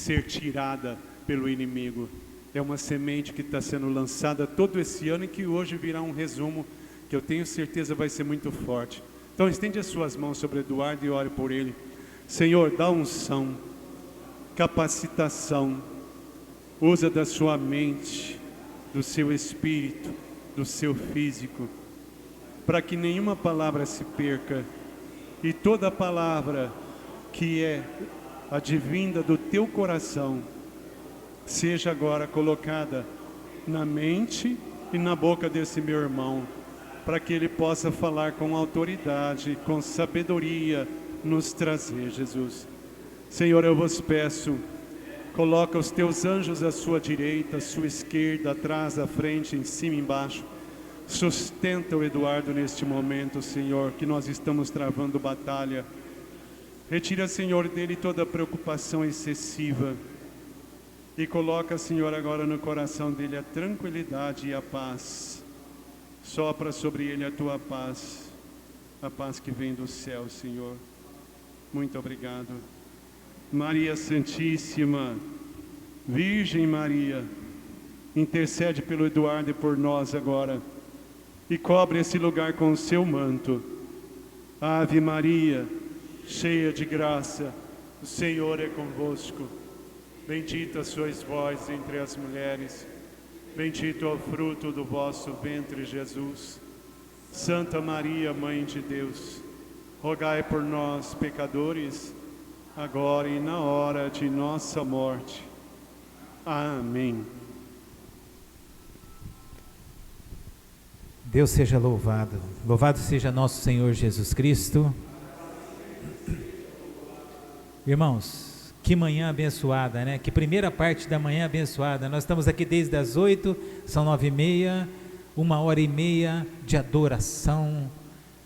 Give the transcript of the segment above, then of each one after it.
ser tirada pelo inimigo. É uma semente que está sendo lançada todo esse ano e que hoje virá um resumo que eu tenho certeza vai ser muito forte. Então estende as suas mãos sobre Eduardo e ore por ele. Senhor, dá unção, capacitação, usa da sua mente, do seu espírito, do seu físico, para que nenhuma palavra se perca e toda palavra que é advinda do teu coração seja agora colocada na mente e na boca desse meu irmão, para que ele possa falar com autoridade, com sabedoria, nos trazer, Jesus. Senhor, eu vos peço, coloca os teus anjos à sua direita, à sua esquerda, atrás, à frente, em cima e embaixo. Sustenta o Eduardo neste momento, Senhor, que nós estamos travando batalha. Retira, Senhor, dele toda preocupação excessiva e coloca, Senhor, agora no coração dele a tranquilidade e a paz. Sopra sobre ele a tua paz, a paz que vem do céu, Senhor. Muito obrigado. Maria Santíssima, Virgem Maria, intercede pelo Eduardo e por nós agora, e cobre esse lugar com o seu manto. Ave Maria, cheia de graça, o Senhor é convosco. Bendita sois vós entre as mulheres, bendito é o fruto do vosso ventre, Jesus. Santa Maria, Mãe de Deus, rogai por nós, pecadores, agora e na hora de nossa morte. Amém. Deus seja louvado. Louvado seja nosso Senhor Jesus Cristo. Irmãos, que manhã abençoada, né? Que primeira parte da manhã abençoada. Nós estamos aqui desde as 8, são 9h30, 1h30 de adoração.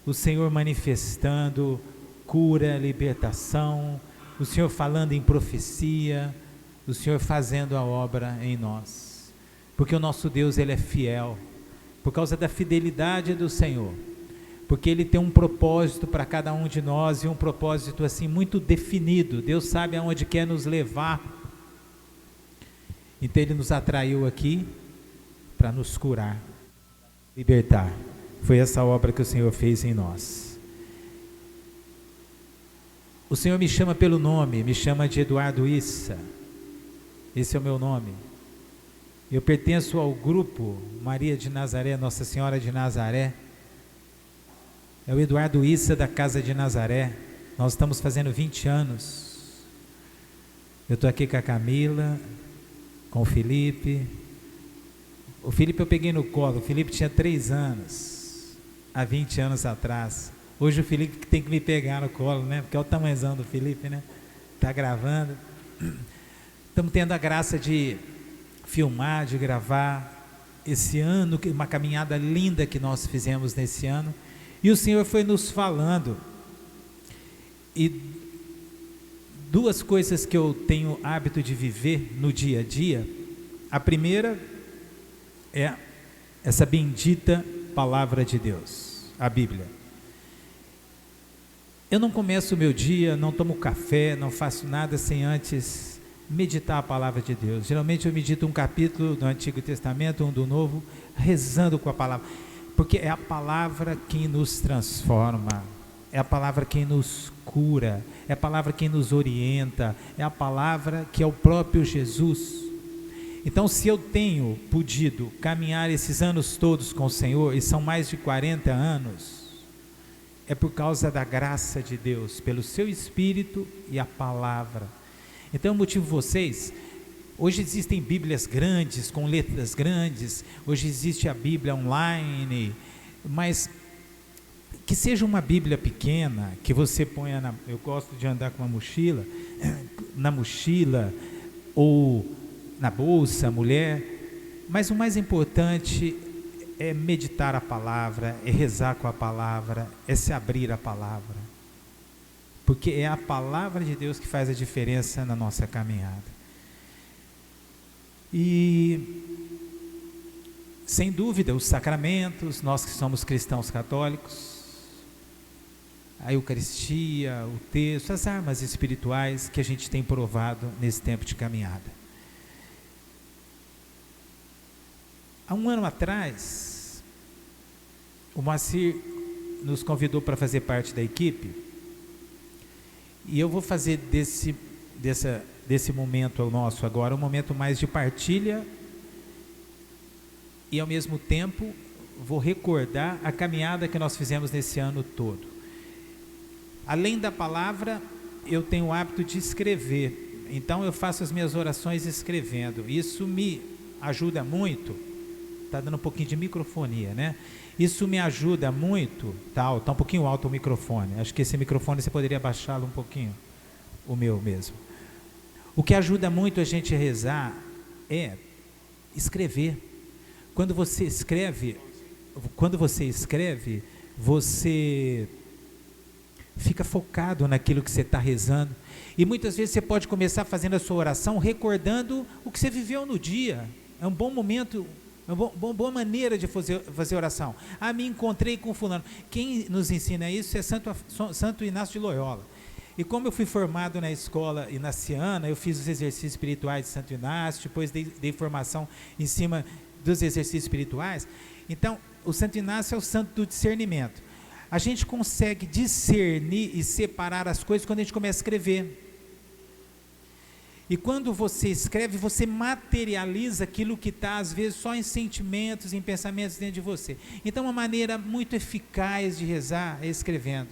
O Senhor manifestando cura, libertação, o Senhor falando em profecia, o Senhor fazendo a obra em nós. Porque o nosso Deus, Ele é fiel. Por causa da fidelidade do Senhor, porque Ele tem um propósito para cada um de nós, e um propósito assim muito definido. Deus sabe aonde quer nos levar, então Ele nos atraiu aqui para nos curar, libertar. Foi essa obra que o Senhor fez em nós. O Senhor me chama pelo nome, me chama de Eduardo Issa, esse é o meu nome. Eu pertenço ao grupo Maria de Nazaré, Nossa Senhora de Nazaré. É o Eduardo Issa da Casa de Nazaré. Nós estamos fazendo 20 anos. Eu estou aqui com a Camila, com o Felipe. O Felipe eu peguei no colo. O Felipe tinha 3 anos, há 20 anos atrás. Hoje o Felipe tem que me pegar no colo, né? Porque é o tamanhozão do Felipe, né? Está gravando. Estamos tendo a graça de filmar, de gravar esse ano, uma caminhada linda que nós fizemos nesse ano, e o Senhor foi nos falando, e 2 coisas que eu tenho hábito de viver no dia a dia. A primeira é essa bendita palavra de Deus, a Bíblia. Eu não começo o meu dia, não tomo café, não faço nada sem antes meditar a palavra de Deus. Geralmente eu medito um capítulo do Antigo Testamento, um do Novo, rezando com a palavra, porque é a palavra quem nos transforma, é a palavra quem nos cura, é a palavra quem nos orienta, é a palavra que é o próprio Jesus. Então, se eu tenho podido caminhar esses anos todos com o Senhor, e são mais de 40 anos, é por causa da graça de Deus, pelo seu Espírito e a palavra. Então eu motivo vocês. Hoje existem Bíblias grandes, com letras grandes, hoje existe a Bíblia online, mas que seja uma Bíblia pequena, que você ponha eu gosto de andar com uma mochila, na mochila, ou na bolsa, mulher, mas o mais importante é meditar a palavra, é rezar com a palavra, é se abrir à palavra, porque é a palavra de Deus que faz a diferença na nossa caminhada. E, sem dúvida, os sacramentos, nós que somos cristãos católicos, a Eucaristia, o texto, as armas espirituais que a gente tem provado nesse tempo de caminhada. Há um ano atrás, o Moacir nos convidou para fazer parte da equipe, e eu vou fazer desse momento nosso agora um momento mais de partilha, e ao mesmo tempo vou recordar a caminhada que nós fizemos nesse ano todo. Além da palavra, eu tenho o hábito de escrever, então eu faço as minhas orações escrevendo. Isso me ajuda muito. Está dando um pouquinho de microfonia, né? Isso me ajuda muito. Tá um pouquinho alto o microfone. Acho que esse microfone você poderia baixá-lo um pouquinho, o meu mesmo. O que ajuda muito a gente a rezar é escrever. Quando você escreve, você fica focado naquilo que você está rezando. E muitas vezes você pode começar fazendo a sua oração recordando o que você viveu no dia. É um bom momento, é uma boa maneira de fazer oração. Me encontrei com fulano. Quem nos ensina isso é Santo Inácio de Loyola. E como eu fui formado na escola inaciana, eu fiz os exercícios espirituais de Santo Inácio, depois dei formação em cima dos exercícios espirituais. Então, o Santo Inácio é o santo do discernimento. A gente consegue discernir e separar as coisas quando a gente começa a escrever. E quando você escreve, você materializa aquilo que está, às vezes, só em sentimentos, em pensamentos dentro de você. Então, uma maneira muito eficaz de rezar é escrevendo.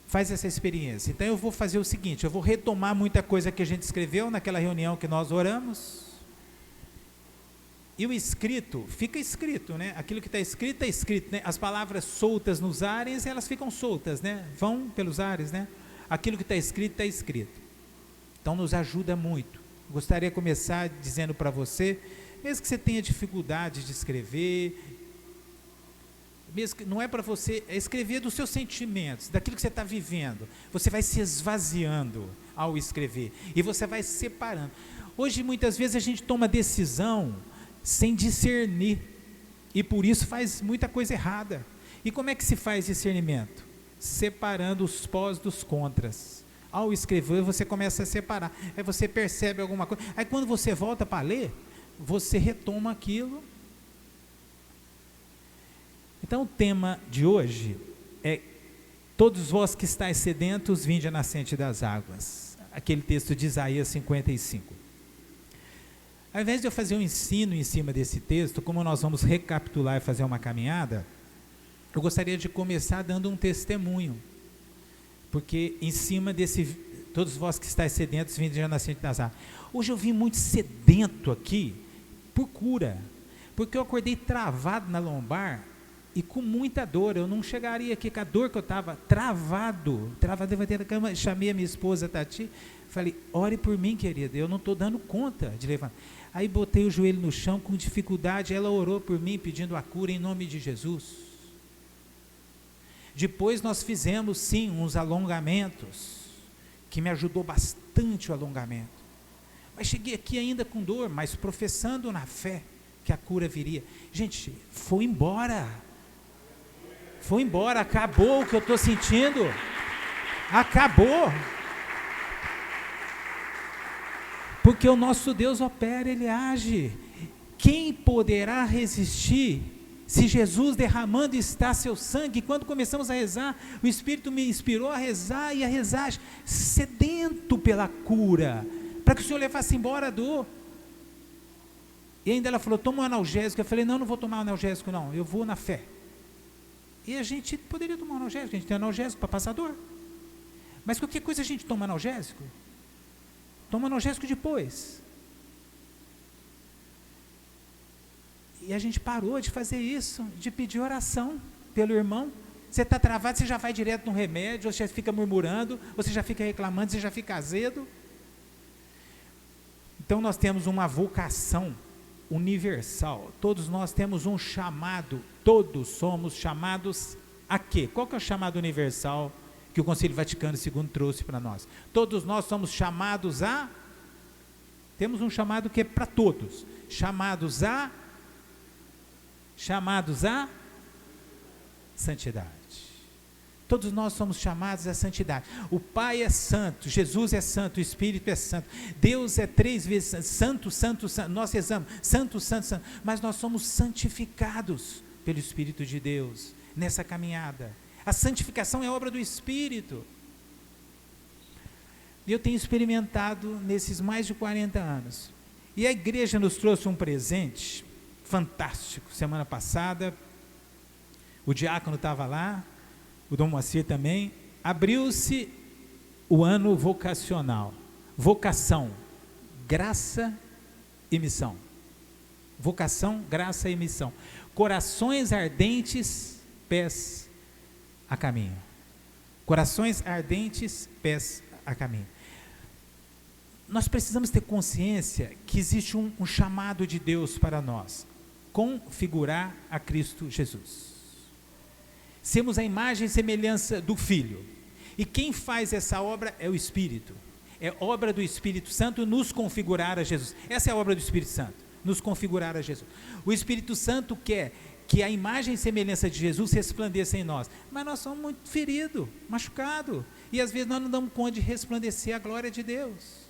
Faz essa experiência. Então, eu vou fazer o seguinte, eu vou retomar muita coisa que a gente escreveu naquela reunião que nós oramos. E o escrito, fica escrito, né? Aquilo que está escrito, né? As palavras soltas nos ares, elas ficam soltas, né? Vão pelos ares, né? Aquilo que está escrito, está escrito. Então, nos ajuda muito. Gostaria de começar dizendo para você, mesmo que você tenha dificuldade de escrever, mesmo que não é para você, é escrever dos seus sentimentos, daquilo que você está vivendo. Você vai se esvaziando ao escrever, e você vai se separando. Hoje, muitas vezes, a gente toma decisão sem discernir, e por isso faz muita coisa errada. E como é que se faz discernimento? Separando os pós dos contras. Ao escrever, você começa a separar, aí você percebe alguma coisa, aí quando você volta para ler, você retoma aquilo. Então, o tema de hoje é: todos vós que estáis sedentos, vinde à nascente das águas. Aquele texto de Isaías 55. Ao invés de eu fazer um ensino em cima desse texto, como nós vamos recapitular e fazer uma caminhada, eu gostaria de começar dando um testemunho, porque em cima desse, todos vós que estáis sedentos, vinde à nascente das águas. Hoje eu vim muito sedento aqui, por cura, porque eu acordei travado na lombar, e com muita dor. Eu não chegaria aqui com a dor que eu estava, travado, levantei da cama, chamei a minha esposa Tati, falei: ore por mim, querida, eu não estou dando conta de levantar. Aí botei o joelho no chão com dificuldade, ela orou por mim pedindo a cura em nome de Jesus. Depois nós fizemos sim uns alongamentos, que me ajudou bastante o alongamento, mas cheguei aqui ainda com dor, mas professando na fé que a cura viria. Gente, foi embora, acabou o que eu estou sentindo, acabou, porque o nosso Deus opera, Ele age. Quem poderá resistir se Jesus derramando está seu sangue? Quando começamos a rezar, o Espírito me inspirou a rezar, e a rezar sedento pela cura, para que o Senhor levasse embora a dor. E ainda ela falou: toma um analgésico. Eu falei: não vou tomar analgésico não, eu vou na fé. E a gente poderia tomar um analgésico, a gente tem analgésico para passar dor, mas qualquer coisa a gente toma analgésico, depois. E a gente parou de fazer isso, de pedir oração pelo irmão. Você está travado, você já vai direto no remédio, você já fica murmurando, você já fica reclamando, você já fica azedo. Então nós temos uma vocação universal, todos nós temos um chamado, todos somos chamados a quê? Qual que é o chamado universal que o Concílio Vaticano II trouxe para nós? Todos nós somos chamados a, temos um chamado que é para todos, chamados a santidade. Todos nós somos chamados à santidade. O Pai é santo, Jesus é santo, o Espírito é santo. Deus é 3 vezes santo, santo, santo. Nós rezamos santo, santo, santo. Mas nós somos santificados pelo Espírito de Deus nessa caminhada. A santificação é obra do Espírito. E eu tenho experimentado nesses mais de 40 anos. E a igreja nos trouxe um presente fantástico. Semana passada, o diácono estava lá, o Dom Moacir também. Abriu-se o ano vocacional. Vocação, graça e missão. Vocação, graça e missão. Corações ardentes, pés a caminho. Corações ardentes, pés a caminho. Nós precisamos ter consciência que existe um chamado de Deus para nós. Configurar a Cristo Jesus. Sermos a imagem e semelhança do Filho. E quem faz essa obra é o Espírito. É obra do Espírito Santo nos configurar a Jesus. Essa é a obra do Espírito Santo, nos configurar a Jesus. O Espírito Santo quer que a imagem e semelhança de Jesus resplandeça em nós. Mas nós somos muito feridos, machucados. E às vezes nós não damos conta de resplandecer a glória de Deus.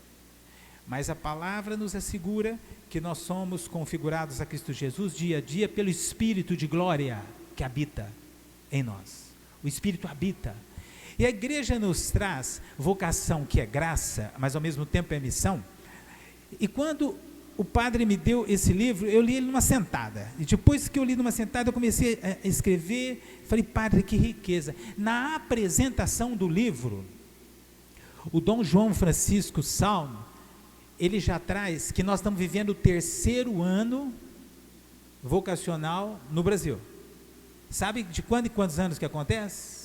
Mas a palavra nos assegura que nós somos configurados a Cristo Jesus dia a dia pelo Espírito de glória que habita em nós. O Espírito habita. E a igreja nos traz vocação, que é graça, mas ao mesmo tempo é missão. E quando o padre me deu esse livro, eu li ele numa sentada. E depois que eu li numa sentada, eu comecei a escrever. Falei, padre, que riqueza. Na apresentação do livro, o Dom João Francisco Salmo, ele já traz que nós estamos vivendo o 3º ano vocacional no Brasil. Sabe de quando e quantos anos que acontece?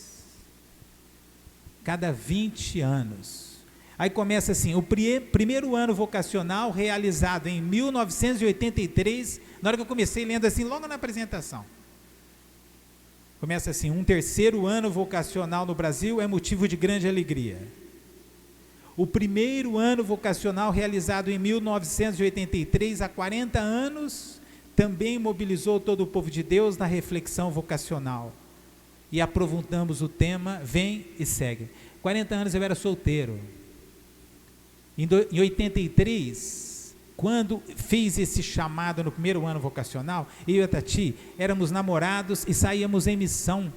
Cada 20 anos. Aí começa assim, o primeiro ano vocacional realizado em 1983, na hora que eu comecei lendo assim, logo na apresentação. Começa assim, um 3º ano vocacional no Brasil é motivo de grande alegria. O primeiro ano vocacional realizado em 1983, há 40 anos, também mobilizou todo o povo de Deus na reflexão vocacional. E aprofundamos o tema, vem e segue. 40 anos eu era solteiro. Em 83, quando fiz esse chamado no primeiro ano vocacional, eu e a Tati éramos namorados e saíamos em missão.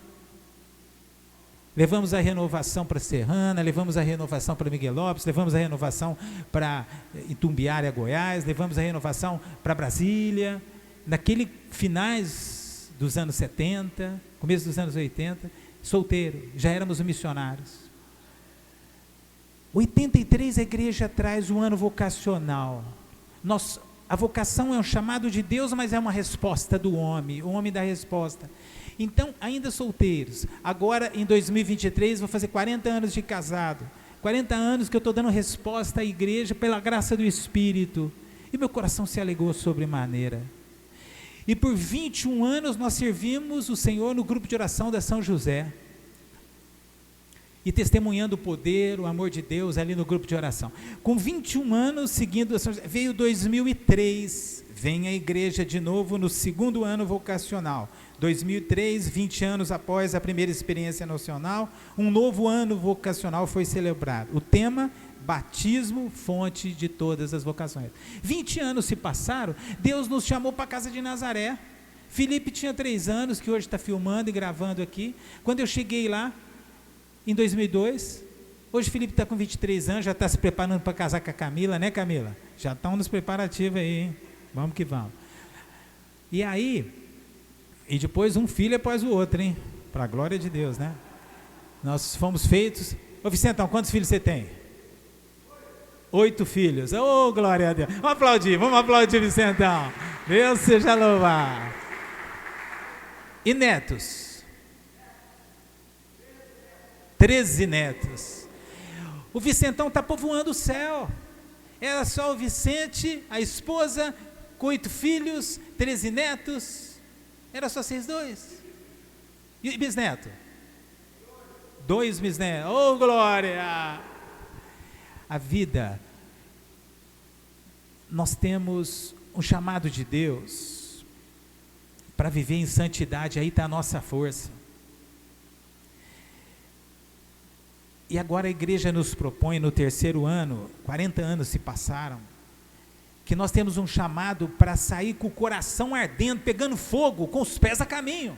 Levamos a renovação para Serrana, levamos a renovação para Miguelópolis, levamos a renovação para Itumbiara, Goiás, levamos a renovação para Brasília. Naquele finais dos anos 70, começo dos anos 80, solteiro, já éramos missionários. 83 a igreja traz o ano vocacional. A vocação é um chamado de Deus, mas é uma resposta do homem, o homem dá resposta. Então, ainda solteiros, agora em 2023 vou fazer 40 anos de casado, 40 anos que eu estou dando resposta à igreja pela graça do Espírito, e meu coração se alegrou sobremaneira. E por 21 anos nós servimos o Senhor no grupo de oração da São José. E testemunhando o poder, o amor de Deus ali no grupo de oração. Com 21 anos seguindo a São José, veio 2003, vem a igreja de novo no 2º ano vocacional. 2003, 20 anos após a primeira experiência nacional, um novo ano vocacional foi celebrado. O tema, batismo, fonte de todas as vocações. 20 anos se passaram, Deus nos chamou para a casa de Nazaré. Felipe tinha 3 anos, que hoje está filmando e gravando aqui. Quando eu cheguei lá, em 2002, hoje Felipe está com 23 anos, já está se preparando para casar com a Camila, né, Camila? Já estão nos preparativos aí, hein? Vamos que vamos. E aí, e depois um filho após o outro, hein? Para a glória de Deus, né? Nós fomos feitos. Ô Vicentão, quantos filhos você tem? 8 filhos. Ô, glória a Deus. Vamos aplaudir, Vicentão. Deus seja louvado. E netos? 13 netos. O Vicentão está povoando o céu. Era só o Vicente, a esposa, com 8 filhos, 13 netos. Era só vocês dois. E bisneto? 2 bisnetos. Oh, glória! A vida, nós temos um chamado de Deus para viver em santidade, aí está a nossa força. E agora a igreja nos propõe no 3º ano, 40 anos se passaram, que nós temos um chamado para sair com o coração ardendo, pegando fogo, com os pés a caminho.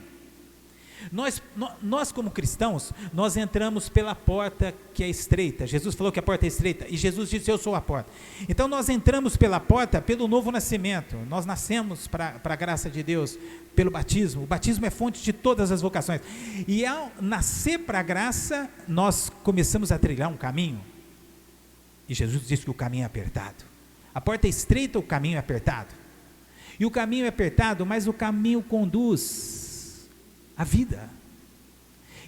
Nós como cristãos, nós entramos pela porta que é estreita. Jesus falou que a porta é estreita, e Jesus disse: eu sou a porta. Então nós entramos pela porta, pelo novo nascimento. Nós nascemos para a graça de Deus, pelo batismo. O batismo é fonte de todas as vocações, e ao nascer para a graça, nós começamos a trilhar um caminho, e Jesus disse que o caminho é apertado. A porta é estreita, o caminho é apertado, e o caminho é apertado, mas o caminho conduz a vida,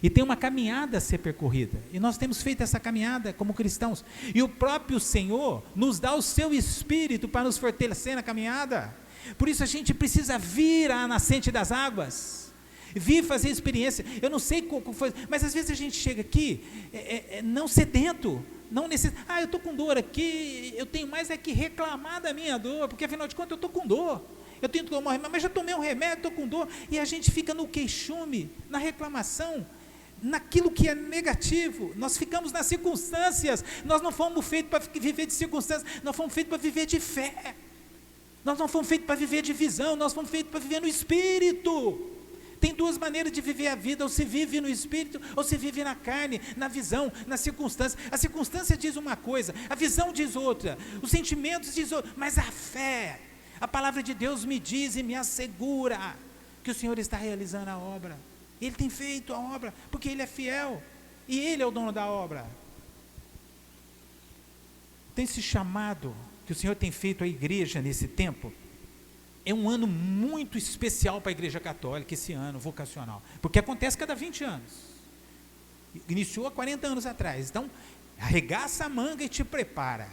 e tem uma caminhada a ser percorrida, e nós temos feito essa caminhada como cristãos, e o próprio Senhor nos dá o seu Espírito para nos fortalecer na caminhada. Por isso a gente precisa vir à nascente das águas, vir fazer experiência. Eu não sei como foi, mas às vezes a gente chega aqui, não sedento, não necessita. Eu estou com dor aqui, eu tenho mais é que reclamar da minha dor, porque afinal de contas eu estou com dor. Eu tenho que tomar um remédio, mas já tomei um remédio, estou com dor, e a gente fica no queixume, na reclamação, naquilo que é negativo. Nós ficamos nas circunstâncias. Nós não fomos feitos para viver de circunstâncias, nós fomos feitos para viver de fé, nós não fomos feitos para viver de visão, nós fomos feitos para viver no Espírito. Tem duas maneiras de viver a vida: ou se vive no Espírito, ou se vive na carne, na visão, na circunstância. A circunstância diz uma coisa, a visão diz outra, os sentimentos diz outra, mas a fé, a palavra de Deus me diz e me assegura que o Senhor está realizando a obra. Ele tem feito a obra, porque Ele é fiel, e Ele é o dono da obra. Tem esse chamado que o Senhor tem feito à igreja nesse tempo. É um ano muito especial para a igreja católica, esse ano vocacional, porque acontece cada 20 anos, iniciou há 40 anos atrás. Então arregaça a manga e te prepara,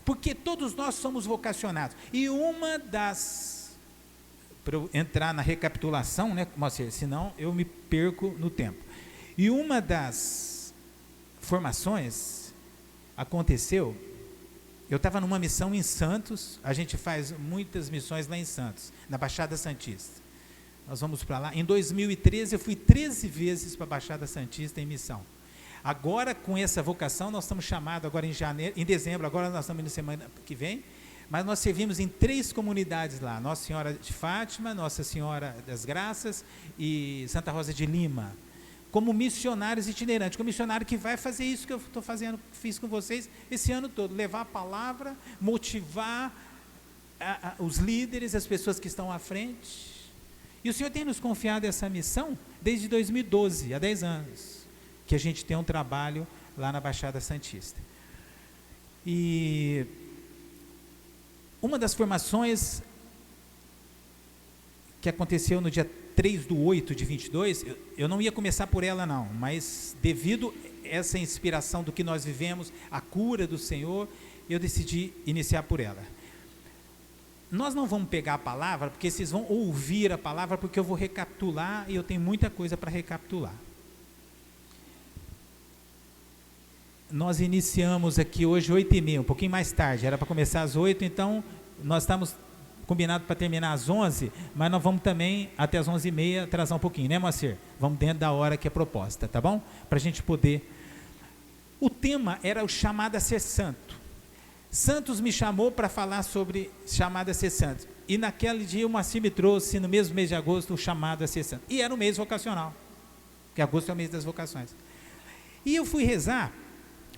porque todos nós somos vocacionados. E uma das, para eu entrar na recapitulação, né, Moacir, senão eu me perco no tempo. E uma das formações aconteceu, eu estava numa missão em Santos, a gente faz muitas missões lá em Santos, na Baixada Santista. Nós vamos para lá. Em 2013 eu fui 13 vezes para a Baixada Santista em missão. Agora, com essa vocação, nós estamos chamados agora em dezembro, agora nós estamos indo semana que vem, mas nós servimos em 3 comunidades lá: Nossa Senhora de Fátima, Nossa Senhora das Graças e Santa Rosa de Lima, como missionários itinerantes, como missionário que vai fazer isso que eu estou fazendo, fiz com vocês esse ano todo, levar a palavra, motivar os líderes, as pessoas que estão à frente. E o Senhor tem nos confiado essa missão desde 2012, há 10 anos, que a gente tem um trabalho lá na Baixada Santista. E uma das formações que aconteceu no dia 3/8/22, eu não ia começar por ela não, mas devido a essa inspiração do que nós vivemos, a cura do Senhor, eu decidi iniciar por ela. Nós não vamos pegar a palavra, porque vocês vão ouvir a palavra, porque eu vou recapitular, e eu tenho muita coisa para recapitular. Nós iniciamos aqui hoje 8h30, um pouquinho mais tarde, era para começar às 8h, então nós estamos combinado para terminar às 11h, mas nós vamos também até às 11h30 atrasar um pouquinho, né, Moacir? Vamos dentro da hora que é proposta, tá bom? Para a gente poder. O tema era o chamado a ser santo. Santos me chamou para falar sobre chamado a ser santo, e naquele dia o Moacir me trouxe, no mesmo mês de agosto, o chamado a ser santo, e era o mês vocacional, que agosto é o mês das vocações. E eu fui rezar.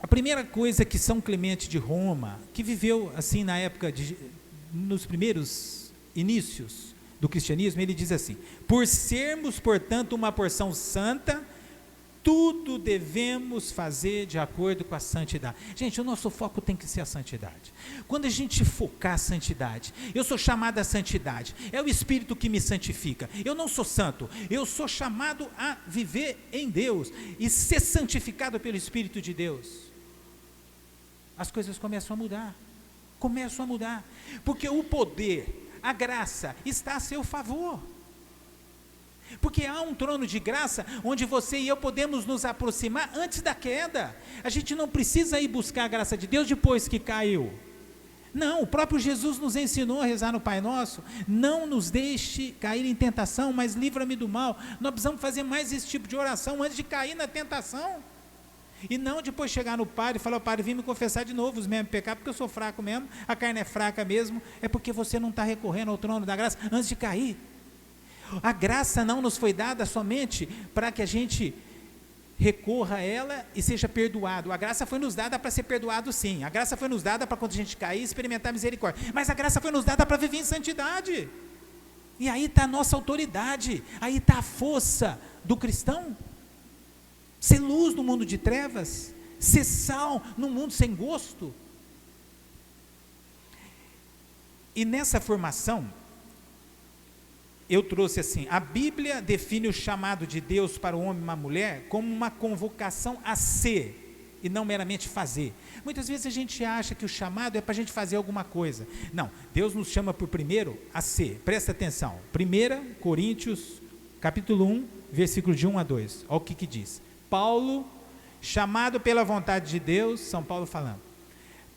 A primeira coisa que São Clemente de Roma, que viveu assim na época nos primeiros inícios do cristianismo, ele diz assim: por sermos, portanto, uma porção santa, tudo devemos fazer de acordo com a santidade. Gente, o nosso foco tem que ser a santidade. Quando a gente focar a santidade, eu sou chamado à santidade, é o Espírito que me santifica. Eu não sou santo, eu sou chamado a viver em Deus e ser santificado pelo Espírito de Deus. As coisas começam a mudar, porque o poder, a graça está a seu favor, porque há um trono de graça, onde você e eu podemos nos aproximar antes da queda. A gente não precisa ir buscar a graça de Deus depois que caiu, não, o próprio Jesus nos ensinou a rezar no Pai Nosso: não nos deixe cair em tentação, mas livra-me do mal. Nós precisamos fazer mais esse tipo de oração antes de cair na tentação. E não depois chegar no padre e falar: padre, vim me confessar de novo os mesmos pecados, porque eu sou fraco mesmo, a carne é fraca mesmo. É porque você não está recorrendo ao trono da graça antes de cair. A graça não nos foi dada somente para que a gente recorra a ela e seja perdoado. A graça foi nos dada para ser perdoado, sim. A graça foi nos dada para, quando a gente cair, experimentar misericórdia. Mas a graça foi nos dada para viver em santidade. E aí está a nossa autoridade, aí está a força do cristão. Ser luz no mundo de trevas, ser sal no mundo sem gosto. E nessa formação, eu trouxe assim: a Bíblia define o chamado de Deus para o homem e uma mulher como uma convocação a ser, e não meramente fazer. Muitas vezes a gente acha que o chamado é para a gente fazer alguma coisa. Não, Deus nos chama por primeiro a ser. Presta atenção, 1 Coríntios, capítulo 1, versículo de 1 a 2, olha o que diz. Paulo, chamado pela vontade de Deus, São Paulo falando,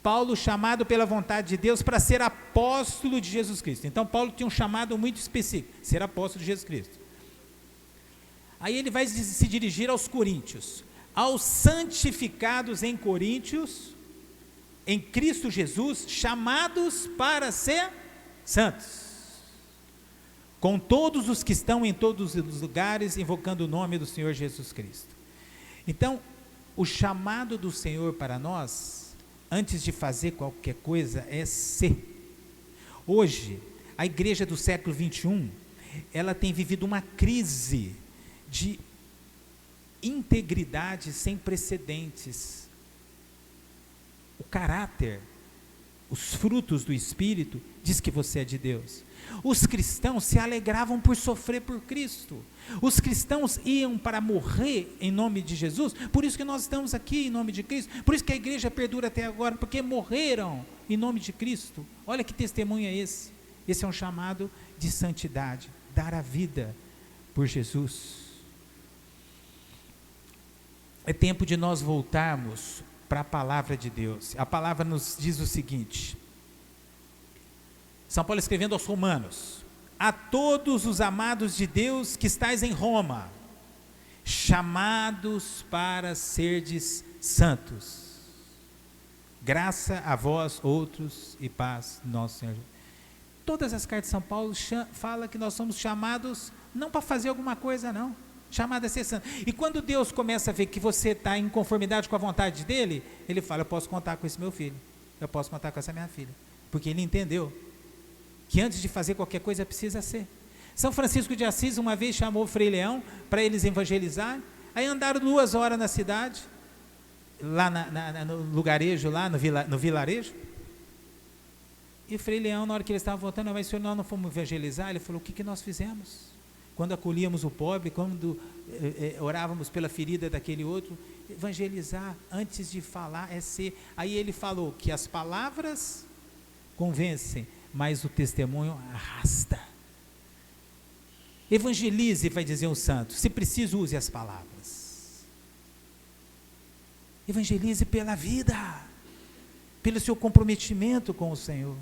Paulo chamado pela vontade de Deus para ser apóstolo de Jesus Cristo. Então Paulo tinha um chamado muito específico, ser apóstolo de Jesus Cristo. Aí ele vai se dirigir aos coríntios, aos santificados em Coríntios, em Cristo Jesus, chamados para ser santos, com todos os que estão em todos os lugares, invocando o nome do Senhor Jesus Cristo. Então, o chamado do Senhor para nós, antes de fazer qualquer coisa, é ser. Hoje, a igreja do século 21, ela tem vivido uma crise de integridade sem precedentes. O caráter, os frutos do Espírito, diz que você é de Deus. Os cristãos se alegravam por sofrer por Cristo. Os cristãos iam para morrer em nome de Jesus. Por isso que nós estamos aqui em nome de Cristo. Por isso que a igreja perdura até agora, porque morreram em nome de Cristo. Olha que testemunho é esse. Esse é um chamado de santidade, dar a vida por Jesus. É tempo de nós voltarmos para a palavra de Deus. A palavra nos diz o seguinte, São Paulo escrevendo aos Romanos: a todos os amados de Deus que estáis em Roma, chamados para serdes santos, graça a vós outros e paz nosso Senhor. Todas as cartas de São Paulo falam que nós somos chamados não para fazer alguma coisa, não, chamado a ser santo. E quando Deus começa a ver que você está em conformidade com a vontade dele, ele fala: eu posso contar com esse meu filho, eu posso contar com essa minha filha, porque ele entendeu que antes de fazer qualquer coisa precisa ser. São Francisco de Assis uma vez chamou o Frei Leão para eles evangelizar. Aí andaram 2 horas na cidade, lá no lugarejo, lá no vilarejo. E o Frei Leão, na hora que eles estavam voltando: mas senhor, nós não fomos evangelizar? Ele falou: o que nós fizemos? Quando acolhíamos o pobre, quando orávamos pela ferida daquele outro, evangelizar antes de falar é ser. Aí ele falou que as palavras convencem, mas o testemunho arrasta. Evangelize, vai dizer um santo, se preciso use as palavras. Evangelize pela vida, pelo seu comprometimento com o Senhor.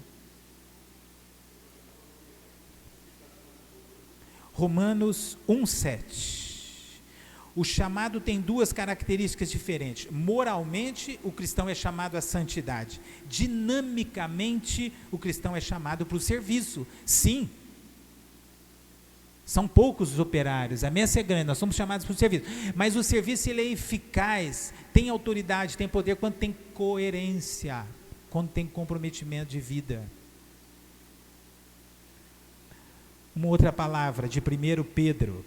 Romanos 1:7. O chamado tem 2 características diferentes. Moralmente, o cristão é chamado à santidade. Dinamicamente, o cristão é chamado para o serviço. Sim, são poucos os operários, a messe é grande, nós somos chamados para o serviço. Mas o serviço, ele é eficaz, tem autoridade, tem poder, quando tem coerência, quando tem comprometimento de vida. Uma outra palavra de 1 Pedro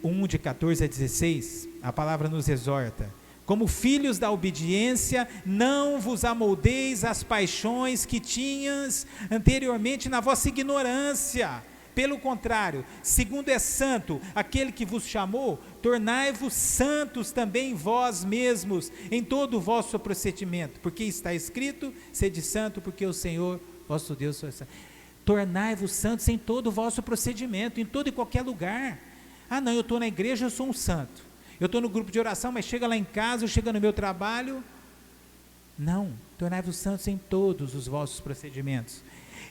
1, de 14 a 16, a palavra nos exorta: como filhos da obediência, não vos amoldeis às paixões que tinhas anteriormente na vossa ignorância. Pelo contrário, segundo é santo aquele que vos chamou, tornai-vos santos também vós mesmos, em todo o vosso procedimento, porque está escrito: sede santo, porque o Senhor vosso Deus é santo. Tornai-vos santos em todo o vosso procedimento, em todo e qualquer lugar. Ah não, eu estou na igreja, eu sou um santo. Eu estou no grupo de oração, mas chega lá em casa, chega no meu trabalho, Não, tornai-vos santos em todos os vossos procedimentos.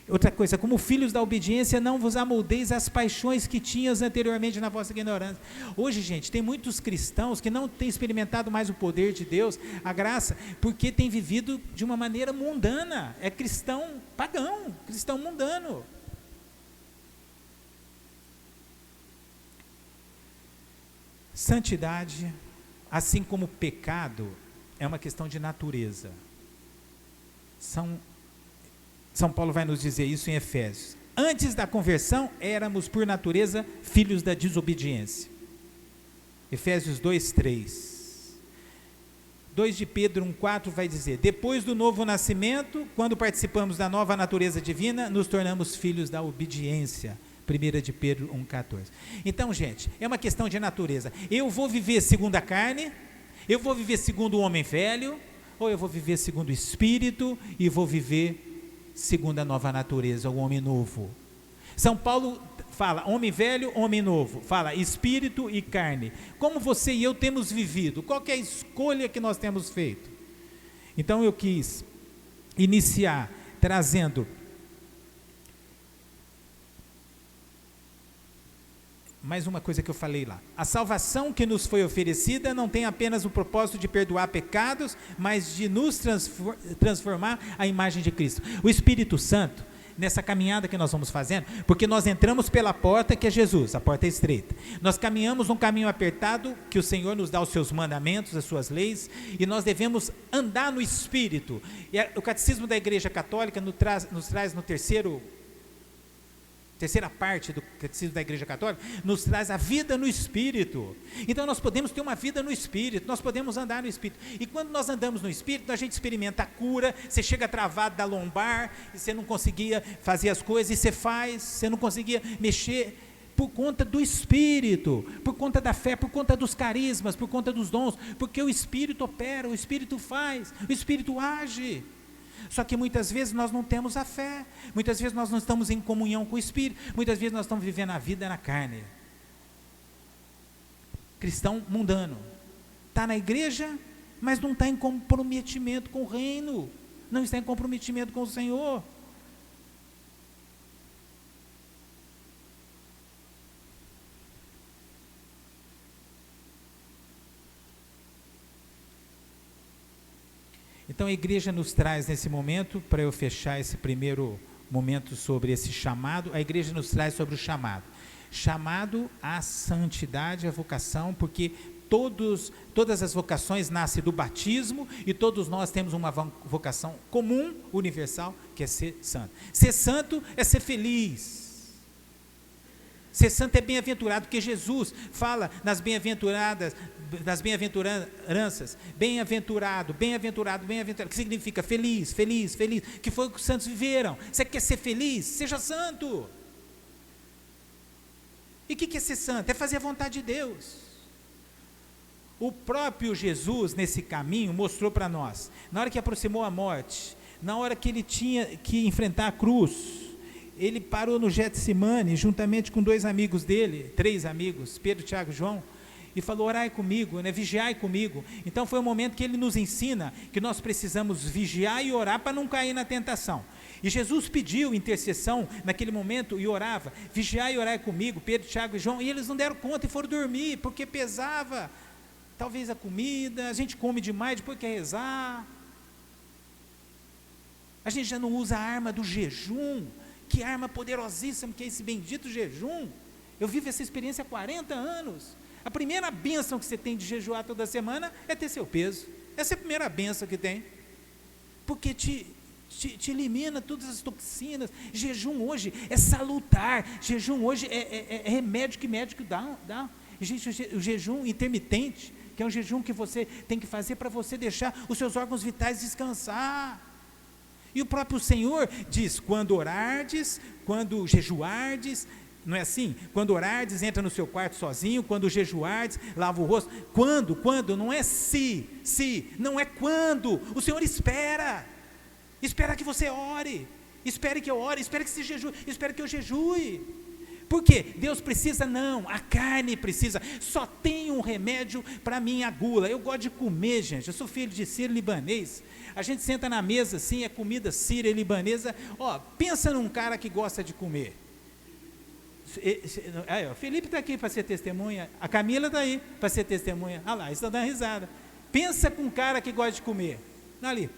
Outra coisa, como filhos da obediência, não vos amoldeis às paixões que tinhas anteriormente na vossa ignorância. Hoje, gente, tem muitos cristãos que não têm experimentado mais o poder de Deus, a graça, porque têm vivido de uma maneira mundana. É cristão pagão, cristão mundano. Santidade, assim como pecado, é uma questão de natureza. São Paulo vai nos dizer isso em Efésios. Antes da conversão, éramos por natureza filhos da desobediência. Efésios 2:3. 2 de Pedro 1:4 vai dizer: depois do novo nascimento, quando participamos da nova natureza divina, nos tornamos filhos da obediência. 1 de Pedro 1:14. Então, gente, é uma questão de natureza. Eu vou viver segundo a carne, eu vou viver segundo o homem velho, ou eu vou viver segundo o Espírito e vou viver segundo a nova natureza, o homem novo. São Paulo fala homem velho, homem novo, fala espírito e carne. Como você e eu temos vivido? Qual que é a escolha que nós temos feito? Então eu quis iniciar trazendo mais uma coisa que eu falei lá. A salvação que nos foi oferecida não tem apenas o propósito de perdoar pecados, mas de nos transformar à imagem de Cristo. O Espírito Santo, nessa caminhada que nós vamos fazendo, porque nós entramos pela porta que é Jesus, a porta é estreita. Nós caminhamos um caminho apertado, que o Senhor nos dá os seus mandamentos, as suas leis, e nós devemos andar no Espírito. E o Catecismo da Igreja Católica nos traz no terceira parte do Catecismo da Igreja Católica, nos traz a vida no Espírito. Então nós podemos ter uma vida no Espírito, nós podemos andar no Espírito, e quando nós andamos no Espírito, a gente experimenta a cura. Você chega travado da lombar, e você não conseguia fazer as coisas, e você faz, você não conseguia mexer, por conta do Espírito, por conta da fé, por conta dos carismas, por conta dos dons, porque o Espírito opera, o Espírito faz, o Espírito age. Só que muitas vezes nós não temos a fé, muitas vezes nós não estamos em comunhão com o Espírito, muitas vezes nós estamos vivendo a vida na carne. Cristão mundano, está na igreja, mas não está em comprometimento com o reino, não está em comprometimento com o Senhor. Então a igreja nos traz nesse momento, para eu fechar esse primeiro momento sobre esse chamado, a igreja nos traz sobre o chamado à santidade, à vocação, porque todas as vocações nascem do batismo, e todos nós temos uma vocação comum, universal, que é ser santo. Ser santo é ser feliz. Ser santo é bem-aventurado, porque Jesus fala nas bem-aventuranças, bem-aventurado, bem-aventurado, bem-aventurado, que significa feliz, feliz, feliz, que foi o que os santos viveram. Você quer ser feliz? Seja santo. E o que é ser santo? É fazer a vontade de Deus. O próprio Jesus, nesse caminho, mostrou para nós, na hora que aproximou a morte, na hora que ele tinha que enfrentar a cruz, ele parou no Getsemane, juntamente com 2 amigos dele, 3 amigos, Pedro, Tiago e João, e falou: orai comigo, vigiai comigo. Então foi um momento que ele nos ensina que nós precisamos vigiar e orar para não cair na tentação. E Jesus pediu intercessão naquele momento e orava: vigiai e orai comigo, Pedro, Tiago e João, e eles não deram conta e foram dormir, porque pesava, talvez a comida, a gente come demais, depois quer rezar, a gente já não usa a arma do jejum, que arma poderosíssima que é esse bendito jejum. Eu vivo essa experiência há 40 anos. A primeira bênção que você tem de jejuar toda semana é ter seu peso. Essa é a primeira bênção que tem, porque te elimina todas as toxinas. Jejum hoje é salutar, jejum hoje é remédio que médico dá. Gente, o jejum intermitente, que é um jejum que você tem que fazer para você deixar os seus órgãos vitais descansar. E o próprio Senhor diz: quando orardes, quando jejuardes, não é assim? Quando orardes, entra no seu quarto sozinho, quando jejuardes, lava o rosto. Quando, não é se, não é quando. O Senhor espera que você ore, espere que eu ore, espere que você jejue, espere que eu jejue. Por quê? Deus precisa? Não, a carne precisa. Só tem um remédio para a minha gula. Eu gosto de comer, gente. Eu sou filho de sírio-libanês. A gente senta na mesa assim, é comida síria e libanesa. Ó, pensa num cara que gosta de comer. Aí, ó, Felipe está aqui para ser testemunha. A Camila está aí para ser testemunha. Ah lá, estão dando risada. Pensa com um cara que gosta de comer. Ali.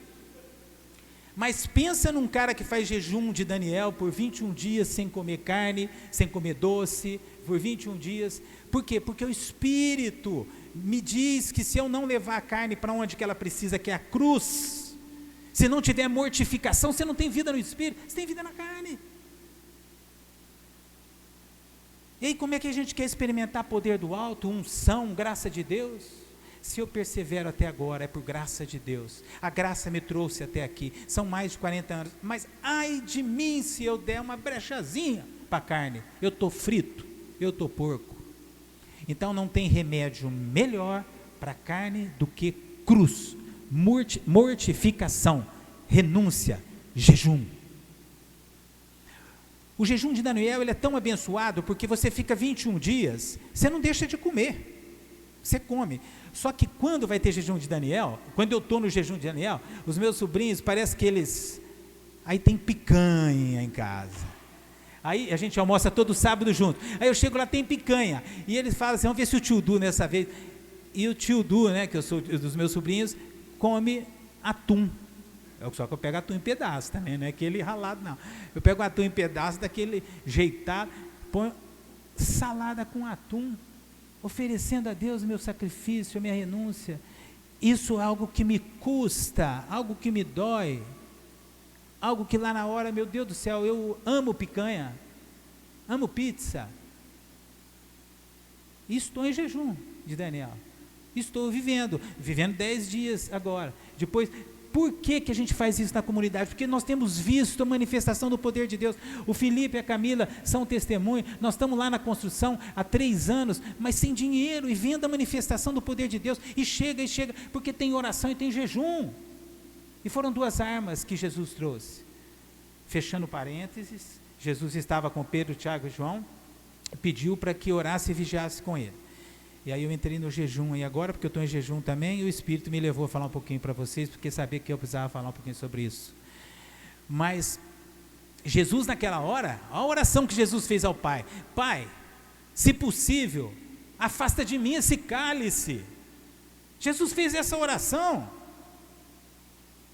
Mas pensa num cara que faz jejum de Daniel por 21 dias sem comer carne, sem comer doce, por 21 dias. Por quê? Porque o Espírito me diz que se eu não levar a carne para onde que ela precisa, que é a cruz, se não tiver mortificação, você não tem vida no Espírito, você tem vida na carne. E aí como é que a gente quer experimentar poder do alto, unção, graça de Deus? Se eu persevero até agora, é por graça de Deus. A graça me trouxe até aqui. São mais de 40 anos. Mas ai de mim se eu der uma brechazinha para a carne. Eu estou frito, eu estou porco. Então não tem remédio melhor para a carne do que cruz, mortificação, renúncia, jejum. O jejum de Daniel, ele é tão abençoado porque você fica 21 dias, você não deixa de comer. Você come. Só que quando vai ter jejum de Daniel, quando eu estou no jejum de Daniel, os meus sobrinhos, parece que eles... Aí tem picanha em casa. Aí a gente almoça todo sábado junto. Aí eu chego lá, tem picanha. E eles falam assim, vamos ver se o tio Du nessa vez... E o tio Du, né, que eu sou dos meus sobrinhos, come atum. Só que eu pego atum em pedaço também, não é aquele ralado não. Eu pego atum em pedaço, daquele jeitado, põe salada com atum, oferecendo a Deus o meu sacrifício, a minha renúncia. Isso é algo que me custa, algo que me dói, algo que lá na hora, meu Deus do céu, eu amo picanha, amo pizza. Estou em jejum de Daniel, estou vivendo 10 dias agora. Depois, por que a gente faz isso na comunidade? Porque nós temos visto a manifestação do poder de Deus. O Felipe e a Camila são testemunhos. Nós estamos lá na construção há 3 anos, mas sem dinheiro, e vendo a manifestação do poder de Deus, e chega, porque tem oração e tem jejum. E foram 2 armas que Jesus trouxe. Fechando parênteses, Jesus estava com Pedro, Tiago e João, pediu para que orasse e vigiasse com ele. E aí eu entrei no jejum aí agora, porque eu estou em jejum também, e o Espírito me levou a falar um pouquinho para vocês, porque sabia que eu precisava falar um pouquinho sobre isso. Mas Jesus naquela hora, a oração que Jesus fez ao Pai: Pai, se possível, afasta de mim esse cálice. Jesus fez essa oração.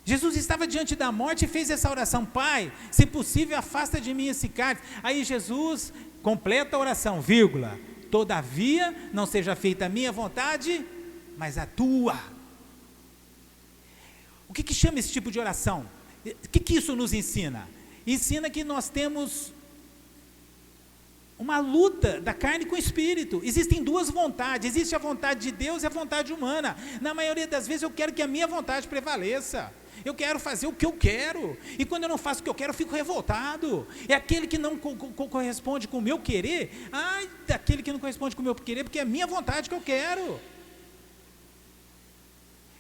Jesus estava diante da morte e fez essa oração: Pai, se possível, afasta de mim esse cálice. Aí Jesus completa a oração, vírgula: todavia, não seja feita a minha vontade, mas a tua. O que chama esse tipo de oração? O que isso nos ensina? Ensina que nós temos uma luta da carne com o espírito. Existem 2 vontades, existe a vontade de Deus e a vontade humana. Na maioria das vezes eu quero que a minha vontade prevaleça. Eu quero fazer o que eu quero, e quando eu não faço o que eu quero, eu fico revoltado. É aquele que não corresponde com o meu querer, ai, daquele que não corresponde com o meu querer, porque é a minha vontade que eu quero.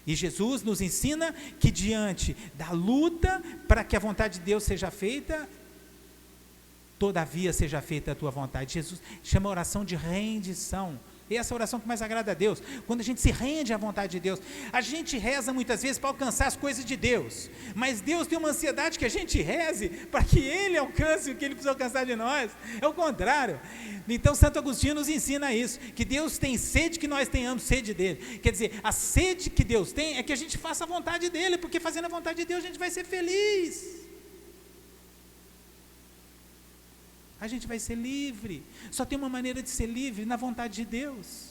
E Jesus nos ensina que diante da luta, para que a vontade de Deus seja feita, todavia seja feita a tua vontade. Jesus chama a oração de rendição. E essa é a oração que mais agrada a Deus, quando a gente se rende à vontade de Deus. A gente reza muitas vezes para alcançar as coisas de Deus, mas Deus tem uma ansiedade que a gente reze para que Ele alcance o que Ele precisa alcançar de nós. É o contrário. Então Santo Agostinho nos ensina isso, que Deus tem sede que nós tenhamos sede dEle. Quer dizer, a sede que Deus tem é que a gente faça a vontade dEle, porque fazendo a vontade de Deus a gente vai ser feliz. A gente vai ser livre. Só tem uma maneira de ser livre: na vontade de Deus.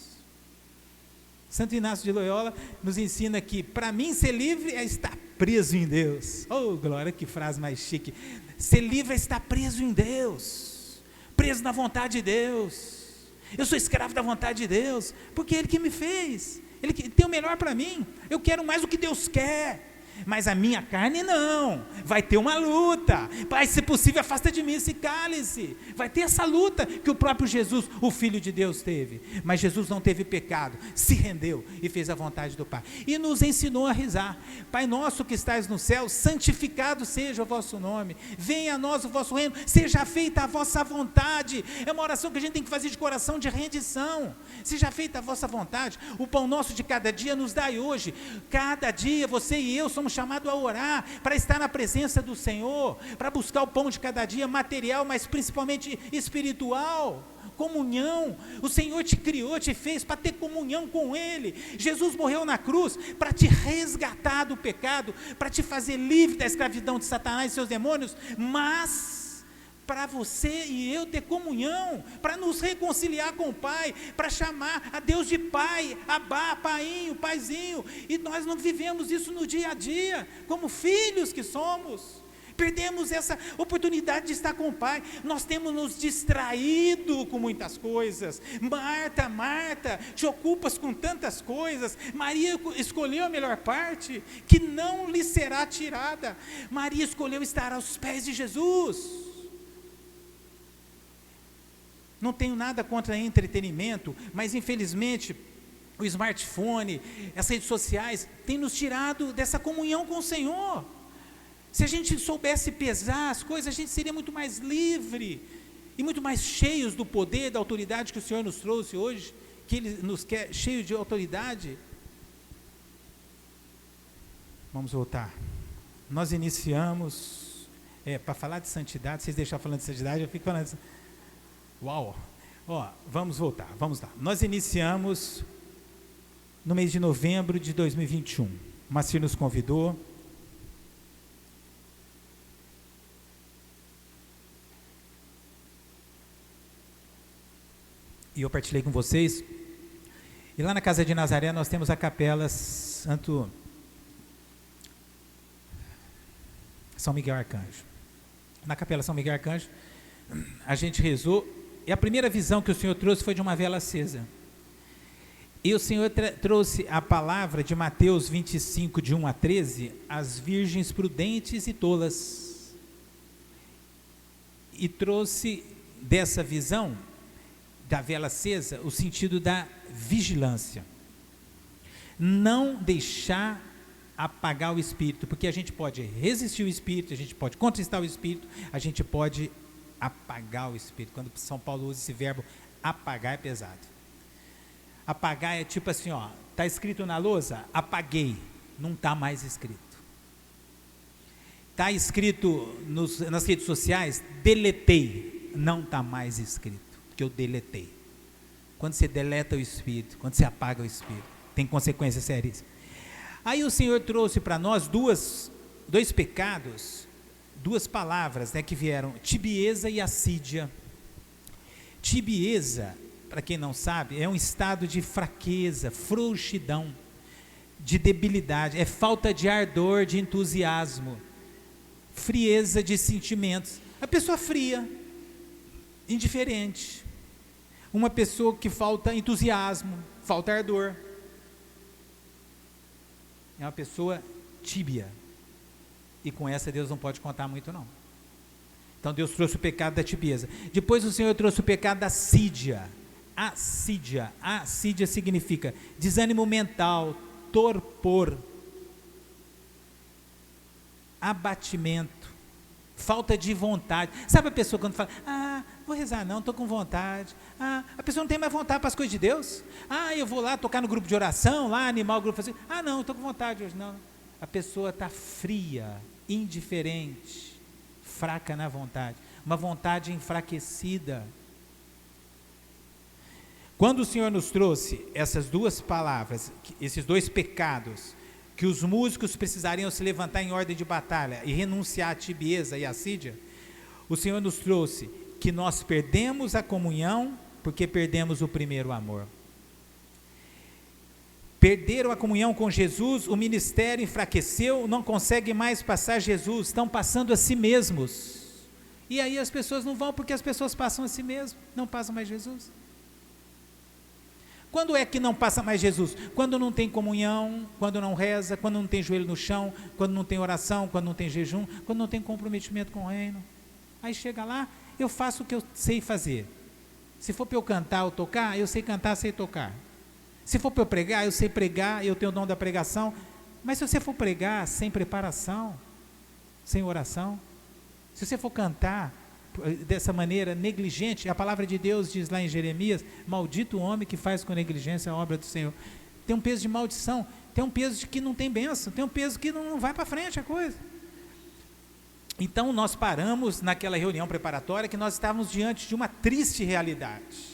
Santo Inácio de Loyola nos ensina que para mim ser livre é estar preso em Deus. Oh, glória, que frase mais chique. Ser livre é estar preso em Deus, preso na vontade de Deus. Eu sou escravo da vontade de Deus, porque Ele que me fez, Ele que tem o melhor para mim. Eu quero mais do que Deus quer. mas a minha carne não, vai ter uma luta. Pai, se possível, afasta de mim esse cálice. Vai ter essa luta que o próprio Jesus, o Filho de Deus, teve. Mas Jesus não teve pecado, se rendeu e fez a vontade do Pai. E nos ensinou a rezar: Pai nosso que estais no céu, santificado seja o vosso nome, venha a nós o vosso reino, seja feita a vossa vontade. É uma oração que a gente tem que fazer de coração, de rendição. Seja feita a vossa vontade. O pão nosso de cada dia nos dai hoje. Cada dia você e eu somos chamados a orar, para estar na presença do Senhor, para buscar o pão de cada dia, material, mas principalmente espiritual. Comunhão. O Senhor te criou, te fez para ter comunhão com Ele. Jesus morreu na cruz para te resgatar do pecado, para te fazer livre da escravidão de Satanás e seus demônios, mas para você e eu ter comunhão, para nos reconciliar com o Pai, para chamar a Deus de Pai, Abá, Painho, Paizinho. E nós não vivemos isso no dia a dia, como filhos que somos. Perdemos essa oportunidade de estar com o Pai. Nós temos nos distraído com muitas coisas. Marta, te ocupas com tantas coisas. Maria escolheu a melhor parte, que não lhe será tirada. Maria escolheu estar aos pés de Jesus. Não tenho nada contra entretenimento, mas infelizmente o smartphone, as redes sociais, têm nos tirado dessa comunhão com o Senhor. Se a gente soubesse pesar as coisas, a gente seria muito mais livre e muito mais cheios do poder, da autoridade que o Senhor nos trouxe hoje, que Ele nos quer cheio de autoridade. Vamos voltar. Nós iniciamos, para falar de santidade, vocês deixarem falando de santidade, eu fico falando assim, uau, vamos voltar, vamos lá. Nós iniciamos no mês de novembro de 2021, o Macir nos convidou. E eu partilhei com vocês, e lá na Casa de Nazaré nós temos a capela Santo São Miguel Arcanjo. Na capela São Miguel Arcanjo, a gente rezou, e a primeira visão que o Senhor trouxe foi de uma vela acesa. E o Senhor trouxe a palavra de Mateus 25, de 1 a 13, as virgens prudentes e tolas. E trouxe dessa visão da vela acesa, o sentido da vigilância. Não deixar apagar o Espírito, porque a gente pode resistir o Espírito, a gente pode contristar o Espírito, a gente pode apagar o Espírito. Quando São Paulo usa esse verbo, apagar, é pesado. Apagar é tipo assim, está escrito na lousa, apaguei, não está mais escrito. Está escrito nas redes sociais, deletei, não está mais escrito. Que eu deletei. Quando você deleta o Espírito, quando você apaga o Espírito, tem consequências sérias. Aí o Senhor trouxe para nós dois pecados, duas palavras, que vieram, tibieza e assídia. Tibieza, para quem não sabe, é um estado de fraqueza, frouxidão, de debilidade, é falta de ardor, de entusiasmo, frieza de sentimentos. A pessoa fria, indiferente, uma pessoa que falta entusiasmo, falta ardor, é uma pessoa tíbia, e com essa Deus não pode contar muito não. Então Deus trouxe o pecado da tibieza. Depois o Senhor trouxe o pecado da assídia. Assídia significa desânimo mental, torpor, abatimento, falta de vontade. Sabe a pessoa quando fala, vou rezar não, estou com vontade. A pessoa não tem mais vontade para as coisas de Deus. Eu vou lá tocar no grupo de oração, lá animar o grupo, fazer. Não, estou com vontade hoje. Não. A pessoa está fria, indiferente, fraca na vontade, uma vontade enfraquecida. Quando o Senhor nos trouxe essas duas palavras, esses dois pecados, que os músicos precisariam se levantar em ordem de batalha e renunciar à tibieza e à assídia, o Senhor nos trouxe que nós perdemos a comunhão porque perdemos o primeiro amor. Perderam a comunhão com Jesus, o ministério enfraqueceu, não consegue mais passar Jesus, estão passando a si mesmos. E aí as pessoas não vão porque as pessoas passam a si mesmos, não passam mais Jesus. Quando é que não passa mais Jesus? Quando não tem comunhão, quando não reza, quando não tem joelho no chão, quando não tem oração, quando não tem jejum, quando não tem comprometimento com o reino. Aí chega lá, eu faço o que eu sei fazer. Se for para eu cantar ou tocar, eu sei cantar, sei tocar. Se for para eu pregar, eu sei pregar, eu tenho o dom da pregação. Mas se você for pregar sem preparação, sem oração, se você for cantar dessa maneira negligente, a palavra de Deus diz lá em Jeremias: maldito o homem que faz com negligência a obra do Senhor. Tem um peso de maldição, tem um peso de que não tem bênção, tem um peso que não vai para frente a coisa. Então nós paramos naquela reunião preparatória que nós estávamos diante de uma triste realidade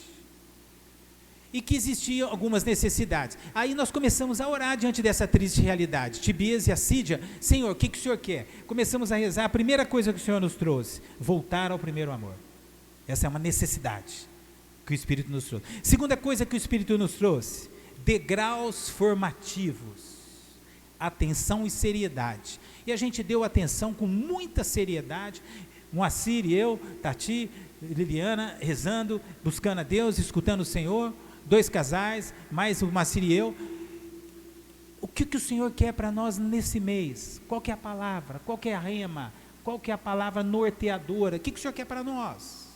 e que existiam algumas necessidades. Aí nós começamos a orar diante dessa triste realidade. Tibias e Assídia: Senhor, o que o Senhor quer? Começamos a rezar. A primeira coisa que o Senhor nos trouxe: voltar ao primeiro amor. Essa é uma necessidade que o Espírito nos trouxe. Segunda coisa que o Espírito nos trouxe: degraus formativos, atenção e seriedade. E a gente deu atenção com muita seriedade. Moacir e eu, Tati, Liliana, rezando, buscando a Deus, escutando o Senhor. 2 casais, mais o Moacir e eu. O que o Senhor quer para nós nesse mês? Qual que é a palavra? Qual que é a rema? Qual que é a palavra norteadora? O que o Senhor quer para nós?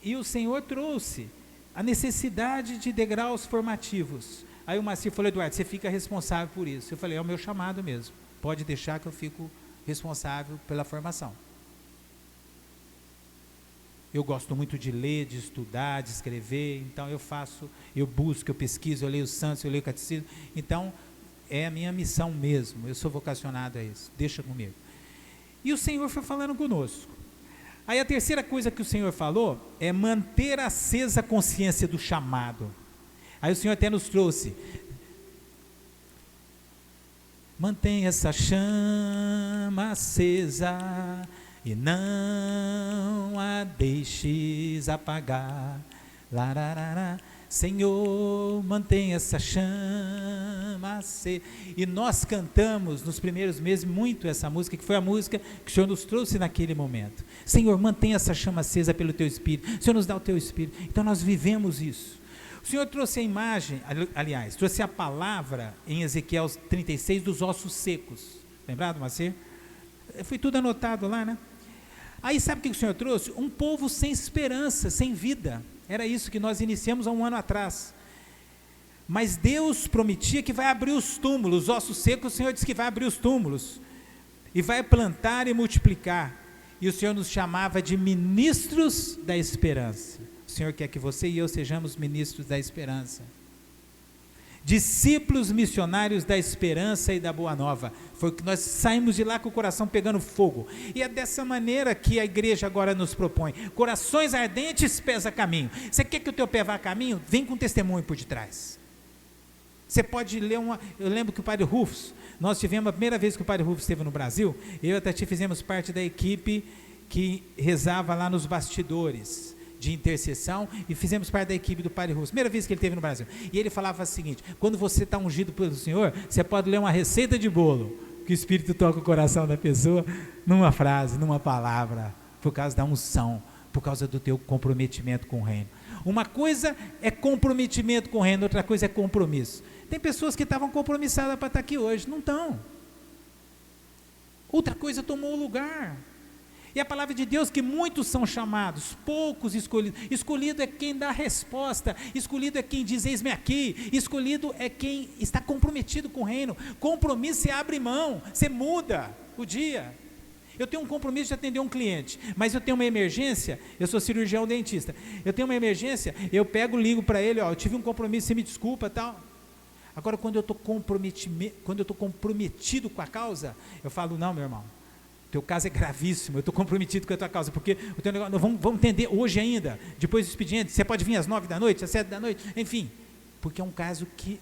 E o Senhor trouxe a necessidade de degraus formativos. Aí o Moacir falou: Eduardo, você fica responsável por isso. Eu falei: é o meu chamado mesmo, pode deixar que eu fico responsável pela formação. Eu gosto muito de ler, de estudar, de escrever, então eu busco, eu pesquiso, eu leio os santos, eu leio o catecismo. Então é a minha missão mesmo, eu sou vocacionado a isso, deixa comigo. E o Senhor foi falando conosco. Aí a terceira coisa que o Senhor falou é manter acesa a consciência do chamado. Aí o Senhor até nos trouxe: mantenha essa chama acesa e não a deixes apagar. Lararara. Senhor, mantenha essa chama acesa. E nós cantamos nos primeiros meses muito essa música, que foi a música que o Senhor nos trouxe naquele momento. Senhor, mantenha essa chama acesa pelo Teu Espírito. O Senhor nos dá o Teu Espírito. Então nós vivemos isso. O Senhor trouxe a imagem, aliás, trouxe a palavra em Ezequiel 36 dos ossos secos. Lembrado, Macir? Foi tudo anotado lá, né? Aí sabe o que o Senhor trouxe? Um povo sem esperança, sem vida. Era isso que nós iniciamos há um ano atrás. Mas Deus prometia que vai abrir os túmulos, os ossos secos. O Senhor disse que vai abrir os túmulos e vai plantar e multiplicar. E o Senhor nos chamava de ministros da esperança. O Senhor quer que você e eu sejamos ministros da esperança, discípulos missionários da esperança e da boa nova. Foi o que nós saímos de lá com o coração pegando fogo. E é dessa maneira que a igreja agora nos propõe: corações ardentes, pés a caminho. Você quer que o teu pé vá a caminho? Vem com testemunho por detrás. Você pode ler eu lembro que o Padre Rufus, nós tivemos a primeira vez que o Padre Rufus esteve no Brasil, eu e a Tati fizemos parte da equipe que rezava lá nos bastidores de intercessão, e fizemos parte da equipe do Padre Russo, primeira vez que ele esteve no Brasil. E ele falava o seguinte: quando você está ungido pelo Senhor, você pode ler uma receita de bolo, que o Espírito toca o coração da pessoa numa frase, numa palavra, por causa da unção, por causa do teu comprometimento com o reino. Uma coisa é comprometimento com o reino, outra coisa é compromisso. Tem pessoas que estavam compromissadas para estar aqui hoje, não estão. Outra coisa tomou o lugar. E a palavra de Deus que muitos são chamados, poucos escolhidos. Escolhido é quem dá a resposta, escolhido é quem diz: eis-me aqui. Escolhido é quem está comprometido com o reino. Compromisso, você abre mão, você muda o dia. Eu tenho um compromisso de atender um cliente, mas eu tenho uma emergência, eu sou cirurgião dentista, eu tenho uma emergência, eu pego, ligo para ele: ó, eu tive um compromisso, você me desculpa, tal. Agora, quando eu estou comprometido com a causa, eu falo: não, meu irmão, teu caso é gravíssimo, eu estou comprometido com a tua causa, porque o teu negócio, vamos entender hoje ainda, depois do expediente, você pode vir às 9 da noite, às 7 da noite, enfim, porque é um caso que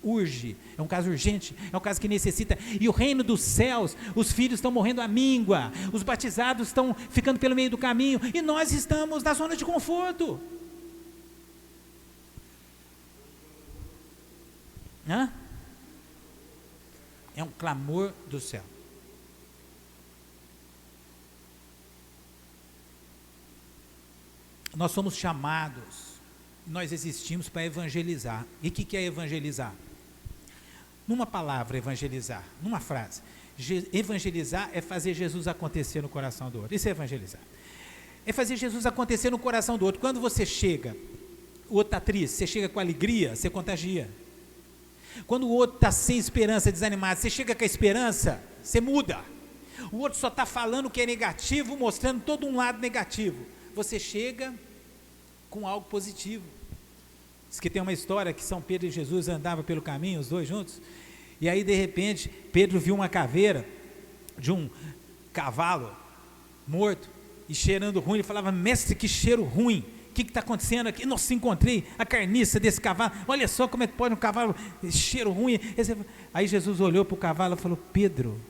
urge, é um caso urgente, é um caso que necessita. E o reino dos céus, os filhos estão morrendo à míngua, os batizados estão ficando pelo meio do caminho, e nós estamos na zona de conforto. É um clamor do céu. Nós somos chamados nós existimos para evangelizar. E o que é evangelizar? Numa palavra, evangelizar, numa frase. Evangelizar é fazer Jesus acontecer no coração do outro. Isso é evangelizar. É fazer Jesus acontecer no coração do outro. Quando você chega, o outro está triste, você chega com alegria, você contagia. Quando o outro está sem esperança, desanimado, você chega com a esperança, você muda. O outro só está falando que é negativo, mostrando todo um lado negativo. Você chega com algo positivo. Diz que tem uma história que São Pedro e Jesus andavam pelo caminho, os dois juntos, e aí de repente Pedro viu uma caveira de um cavalo morto e cheirando ruim. Ele falava: mestre, que cheiro ruim, o que está acontecendo aqui? Nossa, encontrei a carniça desse cavalo, olha só como é que pode um cavalo, cheiro ruim. Aí Jesus olhou para o cavalo e falou: Pedro,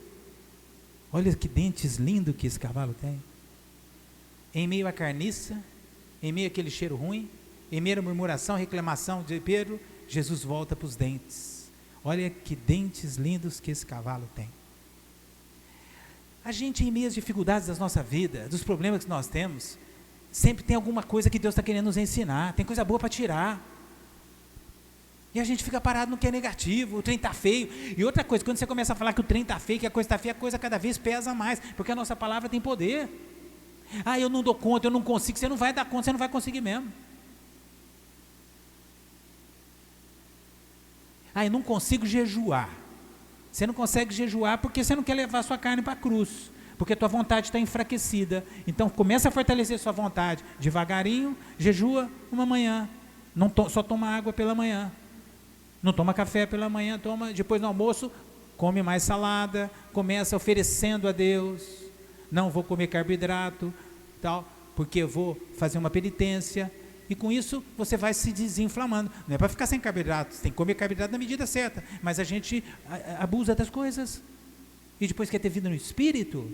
olha que dentes lindos que esse cavalo tem. Em meio à carniça, em meio àquele cheiro ruim, em meio à murmuração, reclamação de Pedro, Jesus volta para os dentes. Olha que dentes lindos que esse cavalo tem. A gente, em meio às dificuldades da nossa vida, dos problemas que nós temos, sempre tem alguma coisa que Deus está querendo nos ensinar, tem coisa boa para tirar. E a gente fica parado no que é negativo, o trem está feio. E outra coisa, quando você começa a falar que o trem está feio, que a coisa está feia, a coisa cada vez pesa mais, porque a nossa palavra tem poder. Ah, eu não dou conta, eu não consigo. Você não vai dar conta, você não vai conseguir mesmo. Ah, eu não consigo jejuar. Você não consegue jejuar porque você não quer levar sua carne para a cruz, porque a tua vontade está enfraquecida. Então começa a fortalecer sua vontade, devagarinho, jejua uma manhã, só toma água pela manhã, não toma café pela manhã, depois do almoço, come mais salada, começa oferecendo a Deus: não vou comer carboidrato, tal, porque eu vou fazer uma penitência. E com isso você vai se desinflamando. Não é para ficar sem carboidrato, você tem que comer carboidrato na medida certa, mas a gente abusa das coisas, e depois quer ter vida no espírito,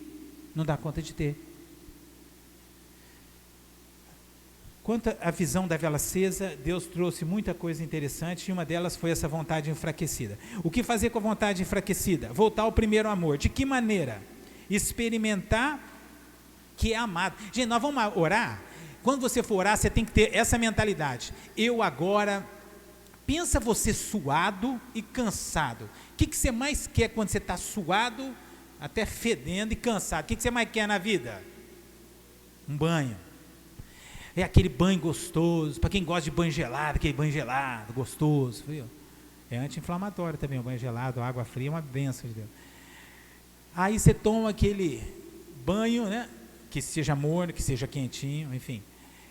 não dá conta de ter. Quanto à visão da vela acesa, Deus trouxe muita coisa interessante, e uma delas foi essa vontade enfraquecida. O que fazer com a vontade enfraquecida? Voltar ao primeiro amor. De que maneira? Experimentar que é amado. Gente, nós vamos orar. Quando você for orar, você tem que ter essa mentalidade: eu agora, pensa você suado e cansado. O que você mais quer quando você está suado, até fedendo e cansado? O que você mais quer na vida? Um banho. É aquele banho gostoso, para quem gosta de banho gelado, aquele banho gelado, gostoso, viu? É anti-inflamatório também, o banho gelado, água fria é uma bênção de Deus. Aí você toma aquele banho, né? Que seja morno, que seja quentinho, enfim,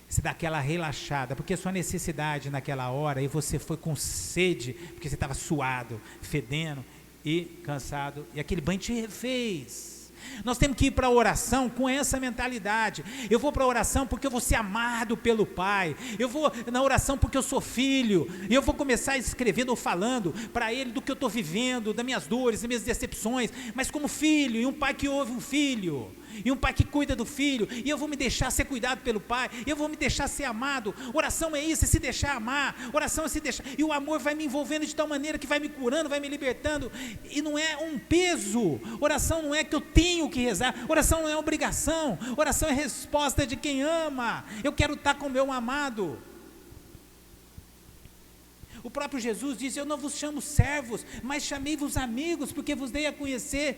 você dá aquela relaxada, porque a sua necessidade naquela hora, e você foi com sede, porque você estava suado, fedendo e cansado, e aquele banho te refez. Nós temos que ir para a oração com essa mentalidade: eu vou para a oração porque eu vou ser amado pelo Pai, eu vou na oração porque eu sou filho, e eu vou começar escrevendo ou falando para Ele do que eu estou vivendo, das minhas dores, das minhas decepções, mas como filho, e um pai que ouve um filho, e um pai que cuida do filho, e eu vou me deixar ser cuidado pelo Pai, eu vou me deixar ser amado. Oração é isso, é se deixar amar. Oração é se deixar, e o amor vai me envolvendo de tal maneira que vai me curando, vai me libertando, e não é um peso. Oração não é que eu tenho que rezar, oração não é obrigação, oração é resposta de quem ama. Eu quero estar com o meu amado. O próprio Jesus disse: eu não vos chamo servos, mas chamei-vos amigos, porque vos dei a conhecer.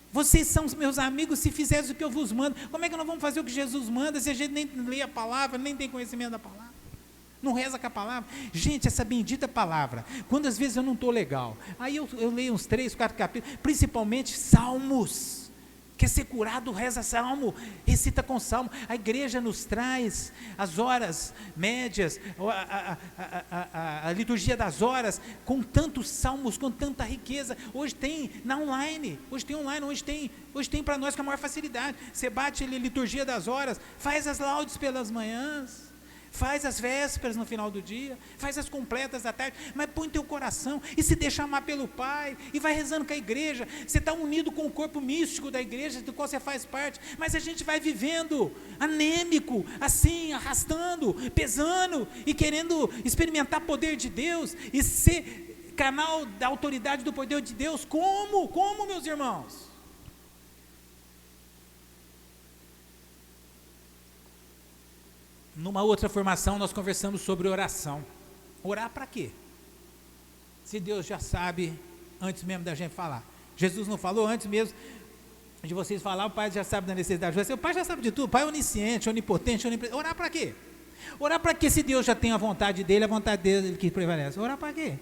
Vocês são os meus amigos se fizerem o que eu vos mando. Como é que nós vamos fazer o que Jesus manda se a gente nem lê a palavra, nem tem conhecimento da palavra, não reza com a palavra? Gente, essa bendita palavra, quando às vezes eu não estou legal, aí eu leio uns 3, 4 capítulos, principalmente salmos. Quer ser curado, reza salmo, recita com salmo. A igreja nos traz as horas médias, a liturgia das horas, com tantos salmos, com tanta riqueza. Hoje tem online, hoje tem para nós com a maior facilidade. Você bate ali, liturgia das horas, faz as laudes pelas manhãs, faz as vésperas no final do dia, faz as completas da tarde, mas põe teu coração e se deixa amar pelo Pai, e vai rezando com a igreja. Você está unido com o corpo místico da igreja, do qual você faz parte, mas a gente vai vivendo anêmico, assim, arrastando, pesando, e querendo experimentar poder de Deus, e ser canal da autoridade do poder de Deus. Como, meus irmãos? Numa outra formação nós conversamos sobre oração. Orar para quê? Se Deus já sabe antes mesmo da gente falar. Jesus não falou antes mesmo de vocês falar, o Pai já sabe da necessidade de vocês. O Pai já sabe de tudo, o Pai é onisciente, onipotente, onipresente. Orar para quê? Orar para quê se Deus já tem a vontade dele que prevalece? Orar para quê?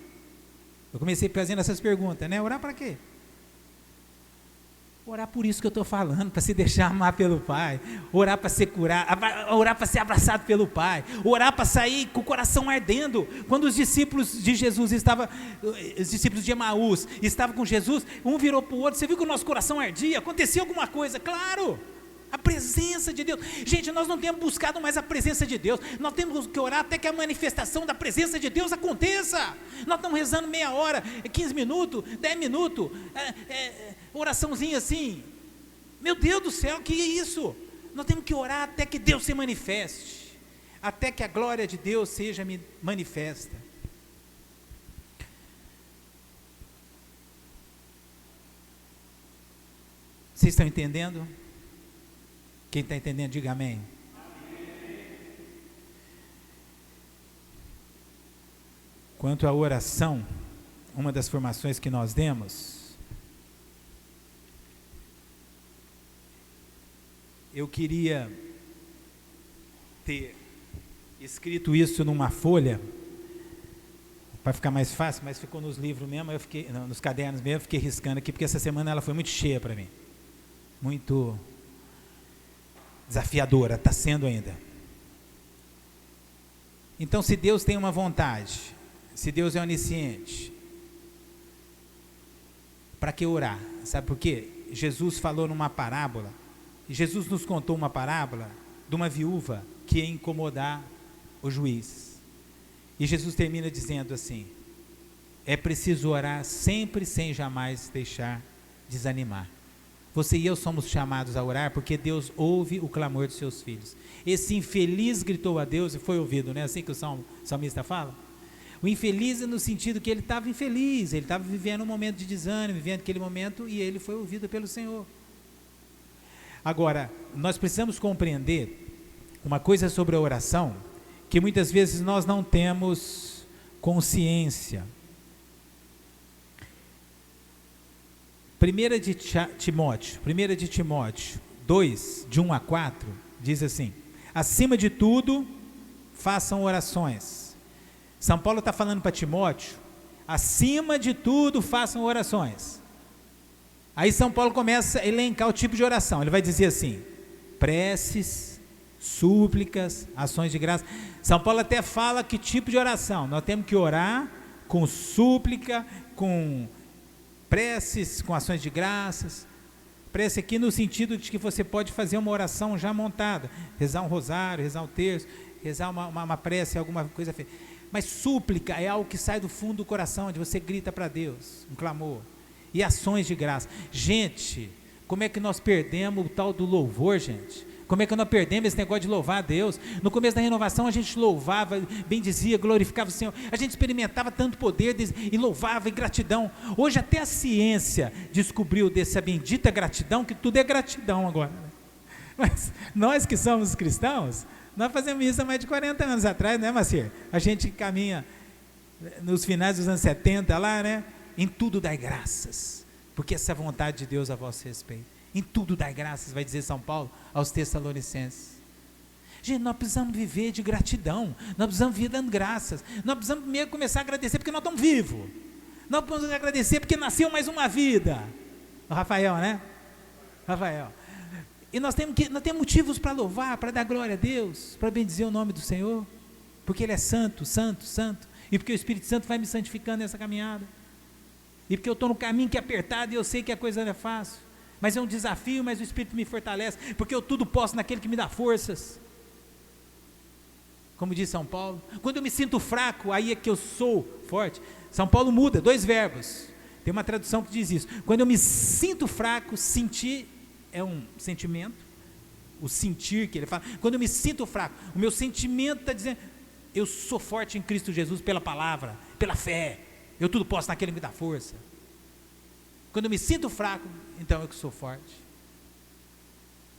Eu comecei fazendo essas perguntas, né? Orar para quê? Orar por isso que eu estou falando, para se deixar amar pelo Pai, orar para ser curado, orar para ser abraçado pelo Pai, orar para sair com o coração ardendo. Quando os discípulos de Jesus os discípulos de Emaús estavam com Jesus, um virou para o outro, você viu que o nosso coração ardia? Acontecia alguma coisa? Claro, a presença de Deus. Gente, nós não temos buscado mais a presença de Deus, nós temos que orar até que a manifestação da presença de Deus aconteça. Nós estamos rezando meia hora, 15 minutos, 10 minutos, oraçãozinha assim, meu Deus do céu, que é isso? Nós temos que orar até que Deus se manifeste, até que a glória de Deus seja manifesta. Vocês estão entendendo? Quem está entendendo, diga amém. Quanto à oração, uma das formações que nós demos, eu queria ter escrito isso numa folha, para ficar mais fácil, mas ficou nos livros mesmo, nos cadernos mesmo, eu fiquei riscando aqui, porque essa semana ela foi muito cheia para mim, muito desafiadora, está sendo ainda. Então, se Deus tem uma vontade, se Deus é onisciente, para que orar? Sabe por quê? Jesus falou numa parábola, Jesus nos contou uma parábola de uma viúva que ia incomodar o juiz, e Jesus termina dizendo assim: é preciso orar sempre, sem jamais deixar desanimar. Você e eu somos chamados a orar porque Deus ouve o clamor dos seus filhos. Esse infeliz gritou a Deus e foi ouvido, não é assim que o salmista fala? O infeliz é no sentido que ele estava infeliz, ele estava vivendo um momento de desânimo, vivendo aquele momento, e ele foi ouvido pelo Senhor. Agora, nós precisamos compreender uma coisa sobre a oração, que muitas vezes nós não temos consciência. 1 de Timóteo 2, de 1 a 4, diz assim: acima de tudo, façam orações. São Paulo está falando para Timóteo, acima de tudo, façam orações. Aí São Paulo começa a elencar o tipo de oração, ele vai dizer assim: preces, súplicas, ações de graça. São Paulo até fala que tipo de oração, nós temos que orar com súplica, com preces, com ações de graças. Prece aqui no sentido de que você pode fazer uma oração já montada, rezar um rosário, rezar um terço, rezar uma prece, alguma coisa feita. Mas súplica é algo que sai do fundo do coração, onde você grita para Deus, um clamor. E ações de graça. Gente, como é que nós perdemos o tal do louvor, gente? Como é que nós perdemos esse negócio de louvar a Deus? No começo da renovação a gente louvava, bendizia, glorificava o Senhor. A gente experimentava tanto poder e louvava em gratidão. Hoje até a ciência descobriu dessa bendita gratidão, que tudo é gratidão agora. Mas nós que somos cristãos, nós fazemos isso há mais de 40 anos atrás, né, Macir? A gente caminha nos finais dos anos 70 lá, né? Em tudo dai graças, porque essa é a vontade de Deus a vosso respeito. Em tudo dai graças, vai dizer São Paulo aos Tessalonicenses. Gente, nós precisamos viver de gratidão, nós precisamos viver dando graças, nós precisamos primeiro começar a agradecer porque nós estamos vivos, nós precisamos agradecer porque nasceu mais uma vida. O Rafael, né? Rafael. E nós temos motivos para louvar, para dar glória a Deus, para bendizer o nome do Senhor, porque Ele é santo, santo, santo, e porque o Espírito Santo vai me santificando nessa caminhada, e porque eu estou no caminho que é apertado e eu sei que a coisa não é fácil, mas é um desafio, mas o Espírito me fortalece, porque eu tudo posso naquele que me dá forças. Como diz São Paulo, quando eu me sinto fraco, aí é que eu sou forte. São Paulo muda 2 verbos, tem uma tradução que diz isso: quando eu me sinto fraco, sentir é um sentimento, o sentir que ele fala. Quando eu me sinto fraco, o meu sentimento está dizendo: eu sou forte em Cristo Jesus pela palavra, pela fé, eu tudo posso naquele que me dá força. Quando eu me sinto fraco, então eu que sou forte.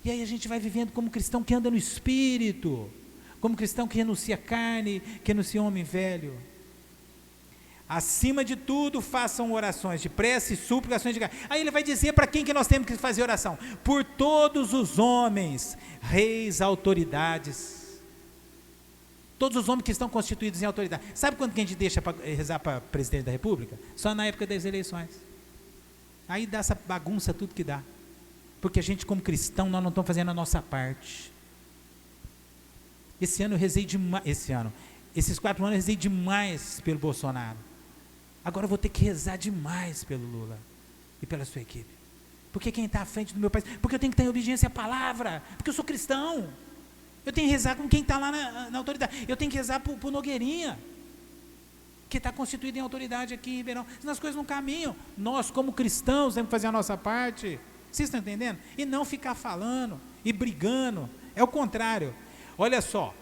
E aí a gente vai vivendo como cristão que anda no Espírito, como cristão que renuncia à carne, que renuncia ao homem velho. Acima de tudo, façam orações de prece, súplicas, de graça. Aí ele vai dizer para quem que nós temos que fazer oração: por todos os homens, reis, autoridades. Todos os homens que estão constituídos em autoridade. Sabe quando que a gente deixa para rezar para presidente da república? Só na época das eleições. Aí dá essa bagunça tudo que dá. Porque a gente, como cristão, nós não estamos fazendo a nossa parte. Esse ano eu rezei demais. Esses 4 anos eu rezei demais pelo Bolsonaro. Agora eu vou ter que rezar demais pelo Lula e pela sua equipe. Porque quem está à frente do meu país, porque eu tenho que estar em obediência à palavra, porque eu sou cristão. Eu tenho que rezar com quem está lá na autoridade. Eu tenho que rezar por Nogueirinha, que está constituído em autoridade aqui em Ribeirão. Senão as coisas não caminham. Nós, como cristãos, temos que fazer a nossa parte. Vocês estão entendendo? E não ficar falando e brigando. É o contrário. Olha só.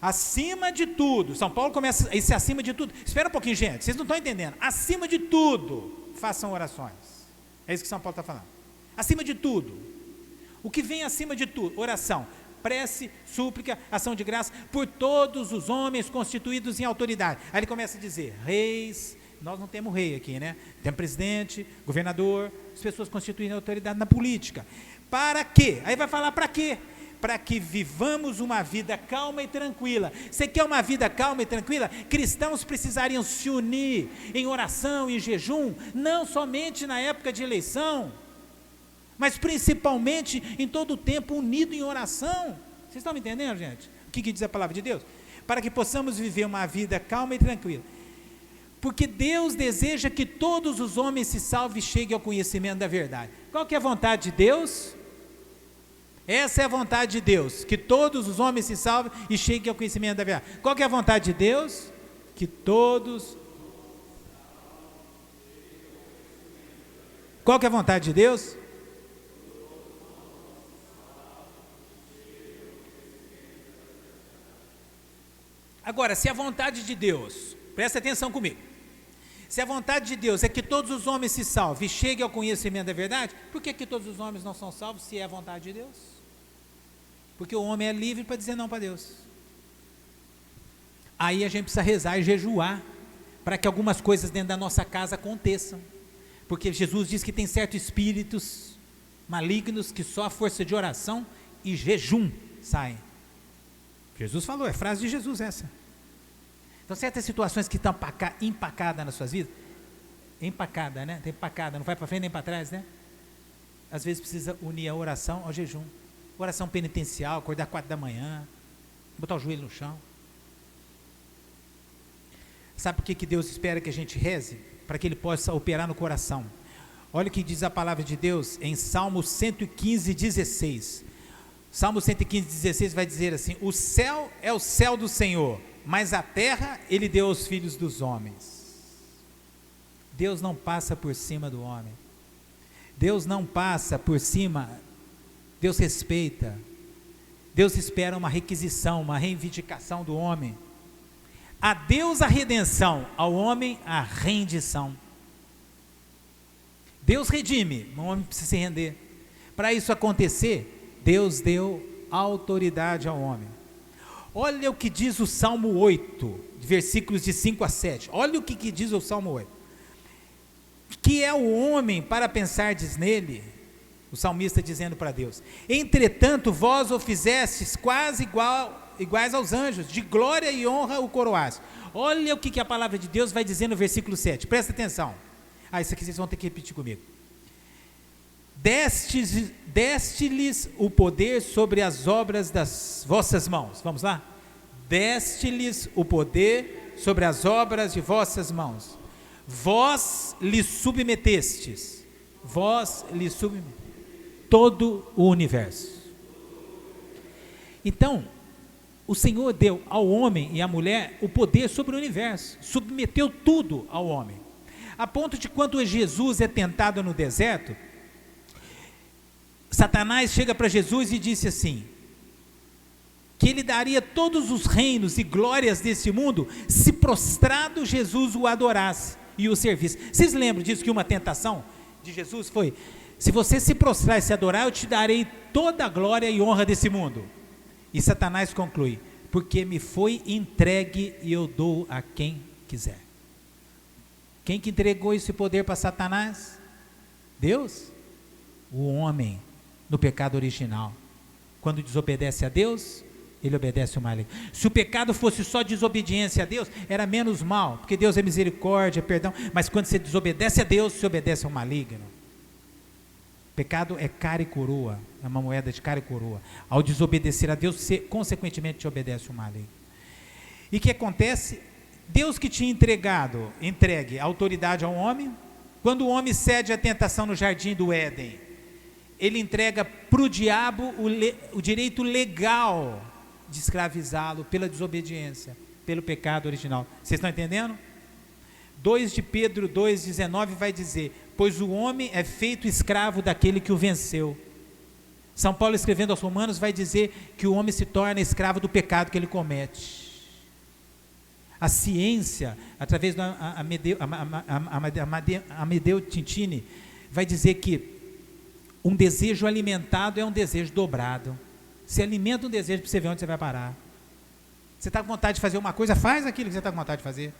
Acima de tudo, São Paulo começa esse acima de tudo. Espera um pouquinho, gente, vocês não estão entendendo. Acima de tudo, façam orações. É isso que São Paulo está falando. Acima de tudo. O que vem acima de tudo? Oração, prece, súplica, ação de graça por todos os homens constituídos em autoridade. Aí ele começa a dizer: reis. Nós não temos rei aqui, né? Temos presidente, governador, as pessoas constituindo autoridade na política. Para quê? Aí vai falar para quê? Para que vivamos uma vida calma e tranquila. Você quer uma vida calma e tranquila? Cristãos precisariam se unir em oração e jejum, não somente na época de eleição, mas principalmente em todo o tempo unido em oração. Vocês estão me entendendo, gente? O que diz a palavra de Deus? Para que possamos viver uma vida calma e tranquila. Porque Deus deseja que todos os homens se salvem e cheguem ao conhecimento da verdade. Qual que é a vontade de Deus? Essa é a vontade de Deus, que todos os homens se salvem e cheguem ao conhecimento da verdade. Qual que é a vontade de Deus? Que todos... Qual que é a vontade de Deus? Agora, se a vontade de Deus, presta atenção comigo, se a vontade de Deus é que todos os homens se salvem e cheguem ao conhecimento da verdade, por que todos os homens não são salvos se é a vontade de Deus? Porque o homem é livre para dizer não para Deus. Aí a gente precisa rezar e jejuar para que algumas coisas dentro da nossa casa aconteçam. Porque Jesus diz que tem certos espíritos malignos que só a força de oração e jejum saem. Jesus falou, é frase de Jesus essa. Então certas situações que estão empacadas nas suas vidas, empacada, né? Tem empacada, não vai para frente nem para trás, né? Às vezes precisa unir a oração ao jejum. Oração penitencial, acordar 4 da manhã, botar o joelho no chão. Sabe por que Deus espera que a gente reze? Para que Ele possa operar no coração. Olha o que diz a palavra de Deus em Salmo 115, 16. Salmo 115, 16 vai dizer assim: o céu é o céu do Senhor, mas a terra Ele deu aos filhos dos homens. Deus não passa por cima do homem. Deus não passa por cima. Deus respeita. Deus espera uma requisição, uma reivindicação do homem. A Deus a redenção, ao homem a rendição. Deus redime, o homem precisa se render. Para isso acontecer, Deus deu autoridade ao homem. Olha o que diz o Salmo 8, versículos de 5 a 7. Olha o que diz o Salmo 8. Que é o homem para pensardes nele? O salmista dizendo para Deus: entretanto vós o fizestes quase iguais aos anjos, de glória e honra o coroaste. Olha o que a palavra de Deus vai dizer no versículo 7, presta atenção. Isso aqui vocês vão ter que repetir comigo. Deste-lhes o poder sobre as obras das vossas mãos. Vamos lá? Deste-lhes o poder sobre as obras de vossas mãos. Vós lhes submetestes. Todo o universo. Então, o Senhor deu ao homem e à mulher o poder sobre o universo, submeteu tudo ao homem, a ponto de quando Jesus é tentado no deserto, Satanás chega para Jesus e disse assim, que ele daria todos os reinos e glórias desse mundo, se prostrado Jesus o adorasse e o servisse. Vocês lembram disso, que uma tentação de Jesus foi: se você se prostrar e se adorar, eu te darei toda a glória e honra desse mundo. E Satanás conclui: porque me foi entregue e eu dou a quem quiser. Quem que entregou esse poder para Satanás? Deus? O homem, no pecado original. Quando desobedece a Deus, ele obedece o maligno. Se o pecado fosse só desobediência a Deus, era menos mal, porque Deus é misericórdia, perdão, mas quando você desobedece a Deus, você obedece ao maligno. Pecado é cara e coroa, é uma moeda de cara e coroa. Ao desobedecer a Deus, você consequentemente te obedece ao maligno. E o que acontece? Deus que tinha entregue a autoridade ao homem, quando o homem cede à tentação no jardim do Éden, ele entrega para o diabo o direito legal de escravizá-lo pela desobediência, pelo pecado original. Vocês estão entendendo? 2 de Pedro 2,19 vai dizer: pois o homem é feito escravo daquele que o venceu. São Paulo, escrevendo aos Romanos, vai dizer que o homem se torna escravo do pecado que ele comete. A ciência, através do Amedeo Tintini, vai dizer que um desejo alimentado é um desejo dobrado. Você alimenta um desejo para você ver onde você vai parar. Você está com vontade de fazer uma coisa, faz aquilo que você está com vontade de fazer,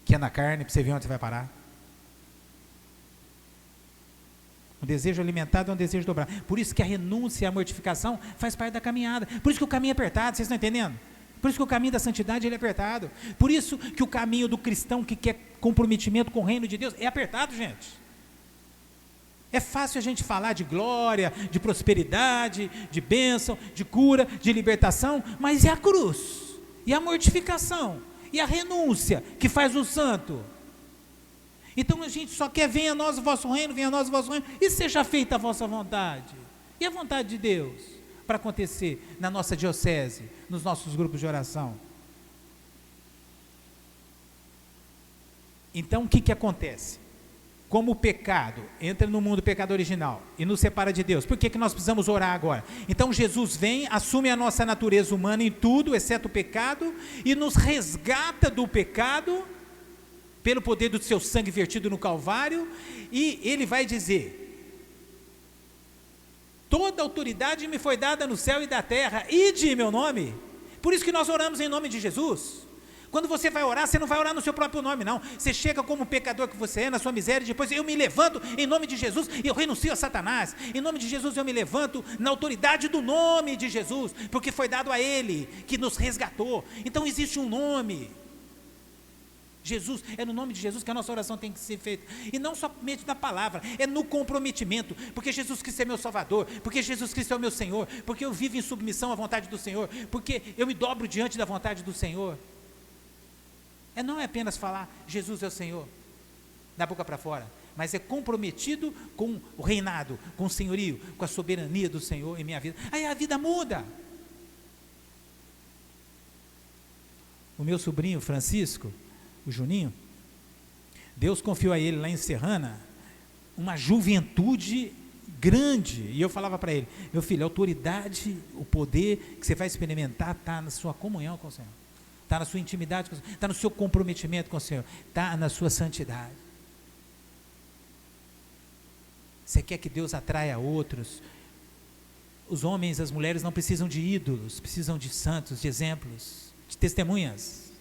que é na carne, para você ver onde você vai parar. O desejo alimentado é um desejo dobrado. Por isso que a renúncia e a mortificação faz parte da caminhada. Por isso que o caminho é apertado, vocês estão entendendo? Por isso que o caminho da santidade ele é apertado. Por isso que o caminho do cristão que quer comprometimento com o reino de Deus é apertado, gente. É fácil a gente falar de glória, de prosperidade, de bênção, de cura, de libertação, mas e a cruz? E a mortificação? E a renúncia que faz o santo? Então a gente só quer: venha a nós o vosso reino, venha a nós o vosso reino, e seja feita a vossa vontade. E a vontade de Deus para acontecer na nossa diocese, nos nossos grupos de oração? Então o que acontece? Como o pecado entra no mundo, o pecado original, e nos separa de Deus, por que nós precisamos orar agora? Então Jesus vem, assume a nossa natureza humana em tudo, exceto o pecado, e nos resgata do pecado, pelo poder do seu sangue vertido no Calvário, e ele vai dizer: toda autoridade me foi dada no céu e da terra, ide em meu nome. Por isso que nós oramos em nome de Jesus. Quando você vai orar, você não vai orar no seu próprio nome, não. Você chega como pecador que você é, na sua miséria, e depois: eu me levanto em nome de Jesus e eu renuncio a Satanás. Em nome de Jesus eu me levanto na autoridade do nome de Jesus, porque foi dado a Ele, que nos resgatou. Então existe um nome. Jesus, é no nome de Jesus que a nossa oração tem que ser feita, e não somente na palavra, é no comprometimento, porque Jesus Cristo é meu Salvador, porque Jesus Cristo é o meu Senhor, porque eu vivo em submissão à vontade do Senhor, porque eu me dobro diante da vontade do Senhor. Não é apenas falar Jesus é o Senhor, da boca para fora, mas é comprometido com o reinado, com o senhorio, com a soberania do Senhor em minha vida. Aí a vida muda. O meu sobrinho Francisco, o Juninho, Deus confiou a ele lá em Serrana uma juventude grande, e eu falava para ele: meu filho, a autoridade, o poder que você vai experimentar está na sua comunhão com o Senhor, está na sua intimidade com o Senhor, está no seu comprometimento com o Senhor, está na sua santidade. Você quer que Deus atraia outros? Os homens, as mulheres não precisam de ídolos, precisam de santos, de exemplos, de testemunhas.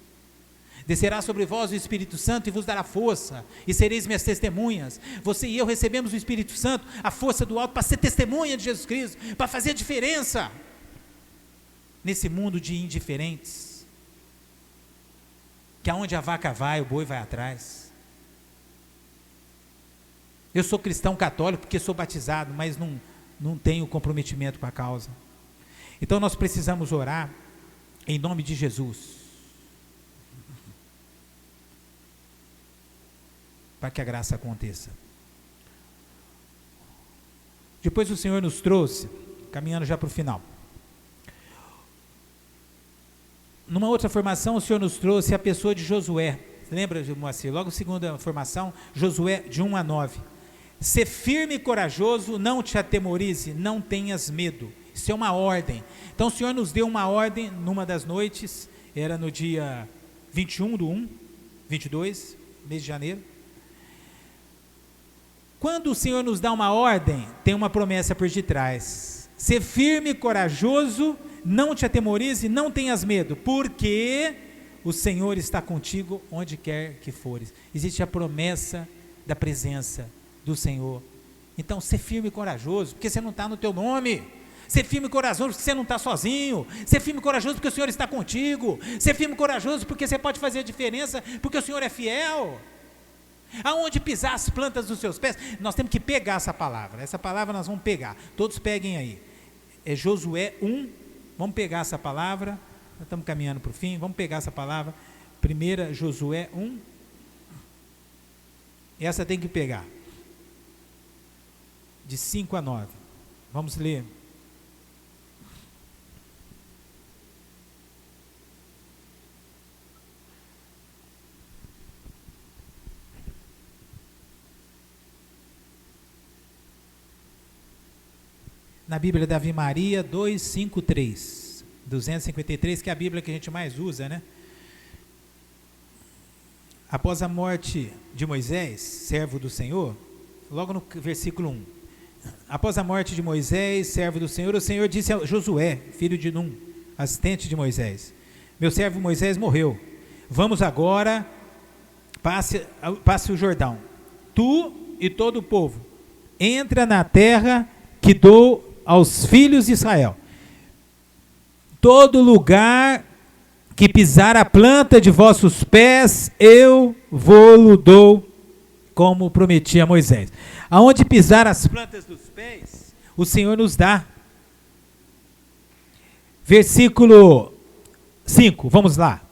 Descerá sobre vós o Espírito Santo e vos dará força, e sereis minhas testemunhas. Você e eu recebemos o Espírito Santo, a força do alto, para ser testemunha de Jesus Cristo, para fazer a diferença nesse mundo de indiferentes, que aonde a vaca vai, o boi vai atrás. Eu sou cristão católico porque sou batizado, mas não tenho comprometimento com a causa. Então nós precisamos orar em nome de Jesus, para que a graça aconteça. Depois o Senhor nos trouxe, caminhando já para o final, numa outra formação o Senhor nos trouxe a pessoa de Josué. Lembra, Moacir? Logo segunda formação, Josué de 1 a 9. Ser firme e corajoso, não te atemorize, não tenhas medo. Isso é uma ordem. Então o Senhor nos deu uma ordem numa das noites, era no dia 21/1, 22, mês de janeiro. Quando o Senhor nos dá uma ordem, tem uma promessa por detrás: ser firme e corajoso, não te atemorize, não tenhas medo, porque o Senhor está contigo onde quer que fores. Existe a promessa da presença do Senhor. Então, ser firme e corajoso, porque você não está no teu nome. Ser firme e corajoso porque você não está sozinho. Ser firme e corajoso porque o Senhor está contigo. Ser firme e corajoso porque você pode fazer a diferença, porque o Senhor é fiel. Aonde pisar as plantas dos seus pés, nós temos que pegar essa palavra. Essa palavra nós vamos pegar. Todos peguem aí. É Josué 1. Vamos pegar essa palavra. Nós estamos caminhando para o fim. Vamos pegar essa palavra. 1 Josué 1. Essa tem que pegar. De 5 a 9. Vamos ler. Na Bíblia da Ave Maria 253, 253, que é a Bíblia que a gente mais usa, né? Após a morte de Moisés, servo do Senhor, logo no versículo 1, após a morte de Moisés, servo do Senhor, o Senhor disse a Josué, filho de Num, assistente de Moisés: meu servo Moisés morreu, vamos agora, passe o Jordão, tu e todo o povo, entra na terra que dou aos filhos de Israel. Todo lugar que pisar a planta de vossos pés, eu vou-lo dou, como prometi a Moisés. Aonde pisar as plantas dos pés, o Senhor nos dá. Versículo 5, vamos lá.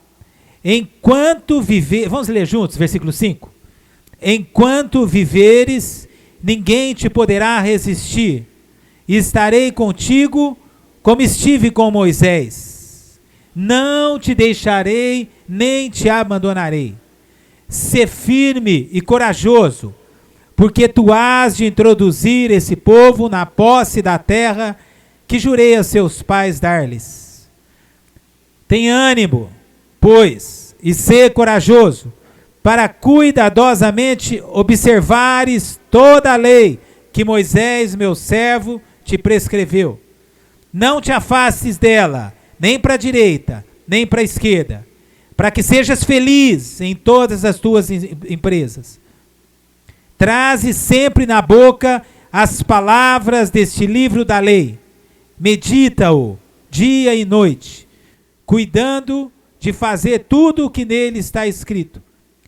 Enquanto viver, vamos ler juntos, versículo 5. Enquanto viveres, ninguém te poderá resistir. Estarei contigo como estive com Moisés. Não te deixarei, nem te abandonarei. Sê firme e corajoso, porque tu has de introduzir esse povo na posse da terra que jurei a seus pais dar-lhes. Tem ânimo, pois, e sê corajoso, para cuidadosamente observares toda a lei que Moisés, meu servo, te prescreveu. Não te afastes dela, nem para a direita, nem para a esquerda, para que sejas feliz em todas as tuas empresas. Traze sempre na boca as palavras deste livro da lei. Medita-o dia e noite, cuidando de fazer tudo o que nele está escrito.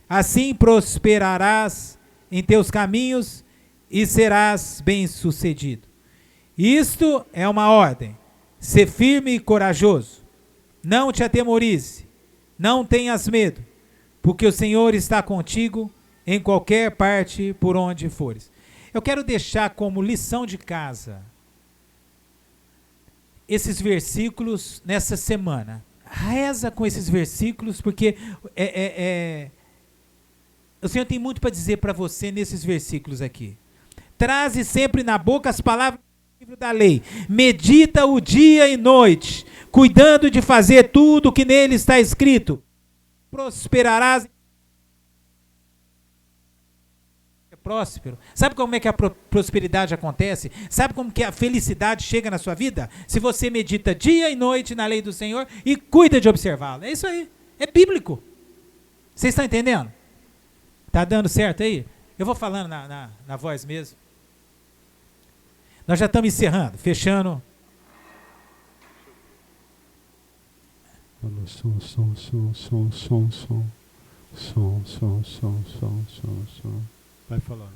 Assim prosperarás em teus caminhos e serás bem-sucedido. Isto é uma ordem: sê firme e corajoso, não te atemorize, não tenhas medo, porque o Senhor está contigo em qualquer parte por onde fores. Eu quero deixar como lição de casa esses versículos nessa semana. Reza com esses versículos, porque o Senhor tem muito para dizer para você nesses versículos aqui. Traze sempre na boca as palavras livro da lei, medita o dia e noite, cuidando de fazer tudo o que nele está escrito. Prosperarás. É próspero. Sabe como é que a prosperidade acontece? Sabe como que a felicidade chega na sua vida? Se você medita dia e noite na lei do Senhor e cuida de observá-la. É isso aí. É bíblico. Vocês estão entendendo? Tá dando certo aí? Eu vou falando na voz mesmo. Nós já estamos encerrando, fechando. Som. Vai falando.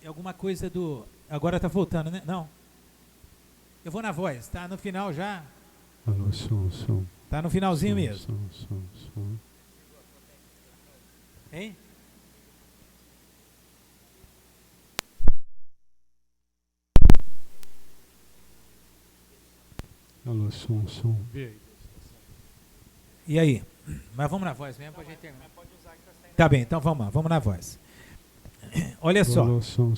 É alguma coisa do... Agora está voltando, né? Não. Eu vou na voz, tá no final já. Tá no finalzinho mesmo. Hein? Alô, som. E aí? Mas vamos na voz mesmo para a gente terminar. Tá bem, então vamos lá, vamos na voz. Olha só. Alô, som.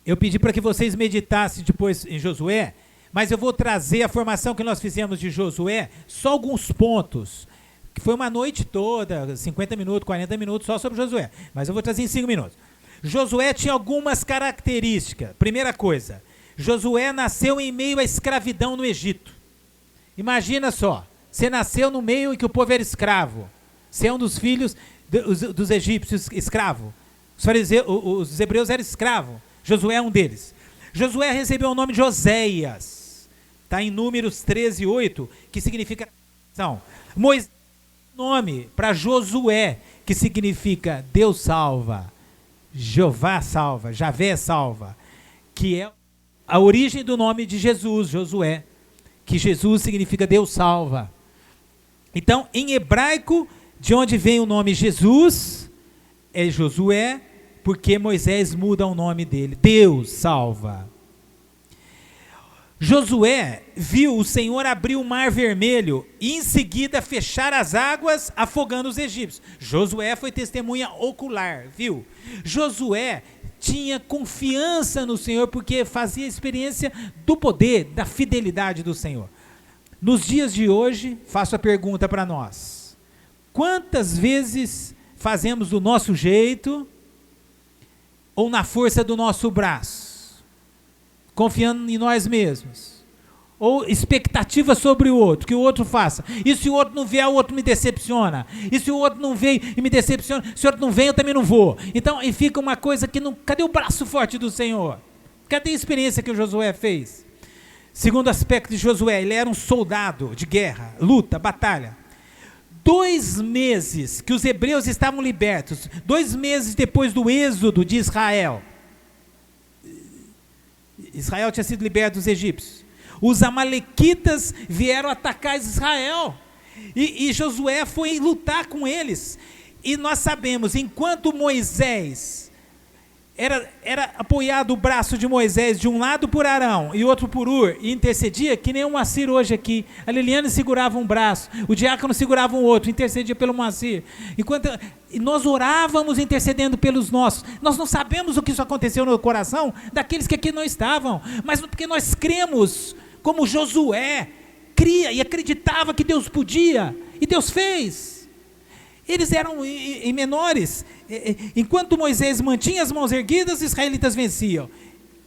Eu pedi para que vocês meditassem depois em Josué, mas eu vou trazer a formação que nós fizemos de Josué, só alguns pontos, que foi uma noite toda, 50 minutos, 40 minutos só sobre Josué, mas eu vou trazer em 5 minutos. Josué tinha algumas características. Primeira coisa, Josué nasceu em meio à escravidão no Egito. Imagina só, você nasceu no meio em que o povo era escravo. Você é um dos filhos dos egípcios escravo. Os hebreus eram escravos. Josué é um deles. Josué recebeu o nome de Oséias. Está em Números 13:8, que significa Moisés, nome para Josué, que significa Deus salva, Jeová salva, Javé salva, que é a origem do nome de Jesus, Josué, que Jesus significa Deus salva. Então, em hebraico, de onde vem o nome Jesus, é Josué, porque Moisés muda o nome dele, Deus salva. Josué viu o Senhor abrir o mar vermelho e em seguida fechar as águas, afogando os egípcios. Josué foi testemunha ocular, viu? Josué tinha confiança no Senhor porque fazia experiência do poder, da fidelidade do Senhor. Nos dias de hoje, faço a pergunta para nós: quantas vezes fazemos do nosso jeito ou na força do nosso braço? Confiando em nós mesmos, ou expectativa sobre o outro, que o outro faça, e se o outro não vier, o outro me decepciona, e se o outro não veio e me decepciona, se o outro não vem, eu também não vou. Então, e fica uma coisa que não, cadê o braço forte do Senhor? Cadê a experiência que o Josué fez? Segundo aspecto de Josué, ele era um soldado de guerra, luta, batalha. 2 meses que os hebreus estavam libertos, 2 meses depois do êxodo de Israel tinha sido liberto dos egípcios. Os amalequitas vieram atacar Israel. E Josué foi lutar com eles. E nós sabemos, enquanto Moisés era apoiado o braço de Moisés de um lado por Arão e outro por Ur, e intercedia, que nem o Moacir hoje aqui. A Liliane segurava um braço, o diácono segurava um outro, intercedia pelo Moacir. E nós orávamos intercedendo pelos nossos. Nós não sabemos o que isso aconteceu no coração daqueles que aqui não estavam, mas porque nós cremos, como Josué cria e acreditava que Deus podia, e Deus fez. Eles eram em menores. Enquanto Moisés mantinha as mãos erguidas, os israelitas venciam.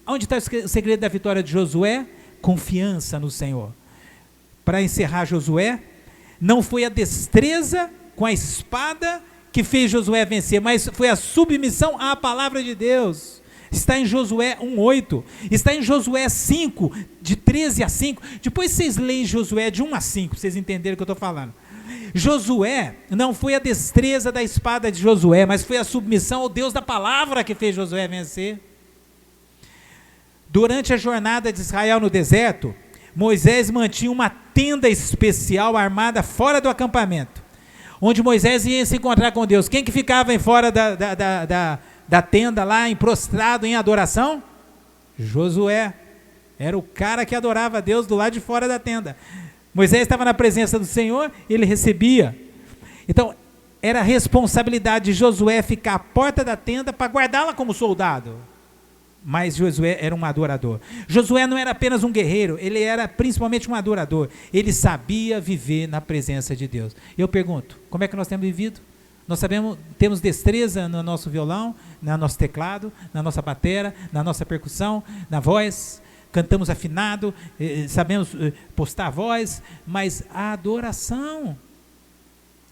Onde está o segredo da vitória de Josué? Confiança no Senhor. Para encerrar Josué, não foi a destreza com a espada que fez Josué vencer, mas foi a submissão à palavra de Deus. Está em Josué 1:8, está em Josué 5, de 13 a 5. Depois vocês leem Josué de 1 a 5, para vocês entenderem o que eu estou falando. Josué, não foi a destreza da espada de Josué, mas foi a submissão ao Deus da palavra que fez Josué vencer. Durante a jornada de Israel no deserto, Moisés mantinha uma tenda especial armada fora do acampamento, onde Moisés ia se encontrar com Deus. Quem que ficava em fora da tenda lá, prostrado em adoração? Josué. Era o cara que adorava a Deus do lado de fora da tenda. Moisés estava na presença do Senhor, ele recebia. Então, era a responsabilidade de Josué ficar à porta da tenda para guardá-la como soldado. Mas Josué era um adorador. Josué não era apenas um guerreiro, ele era principalmente um adorador. Ele sabia viver na presença de Deus. Eu pergunto, como é que nós temos vivido? Nós sabemos, temos destreza no nosso violão, no nosso teclado, na nossa batera, na nossa percussão, na voz, cantamos afinado, sabemos postar a voz, mas a adoração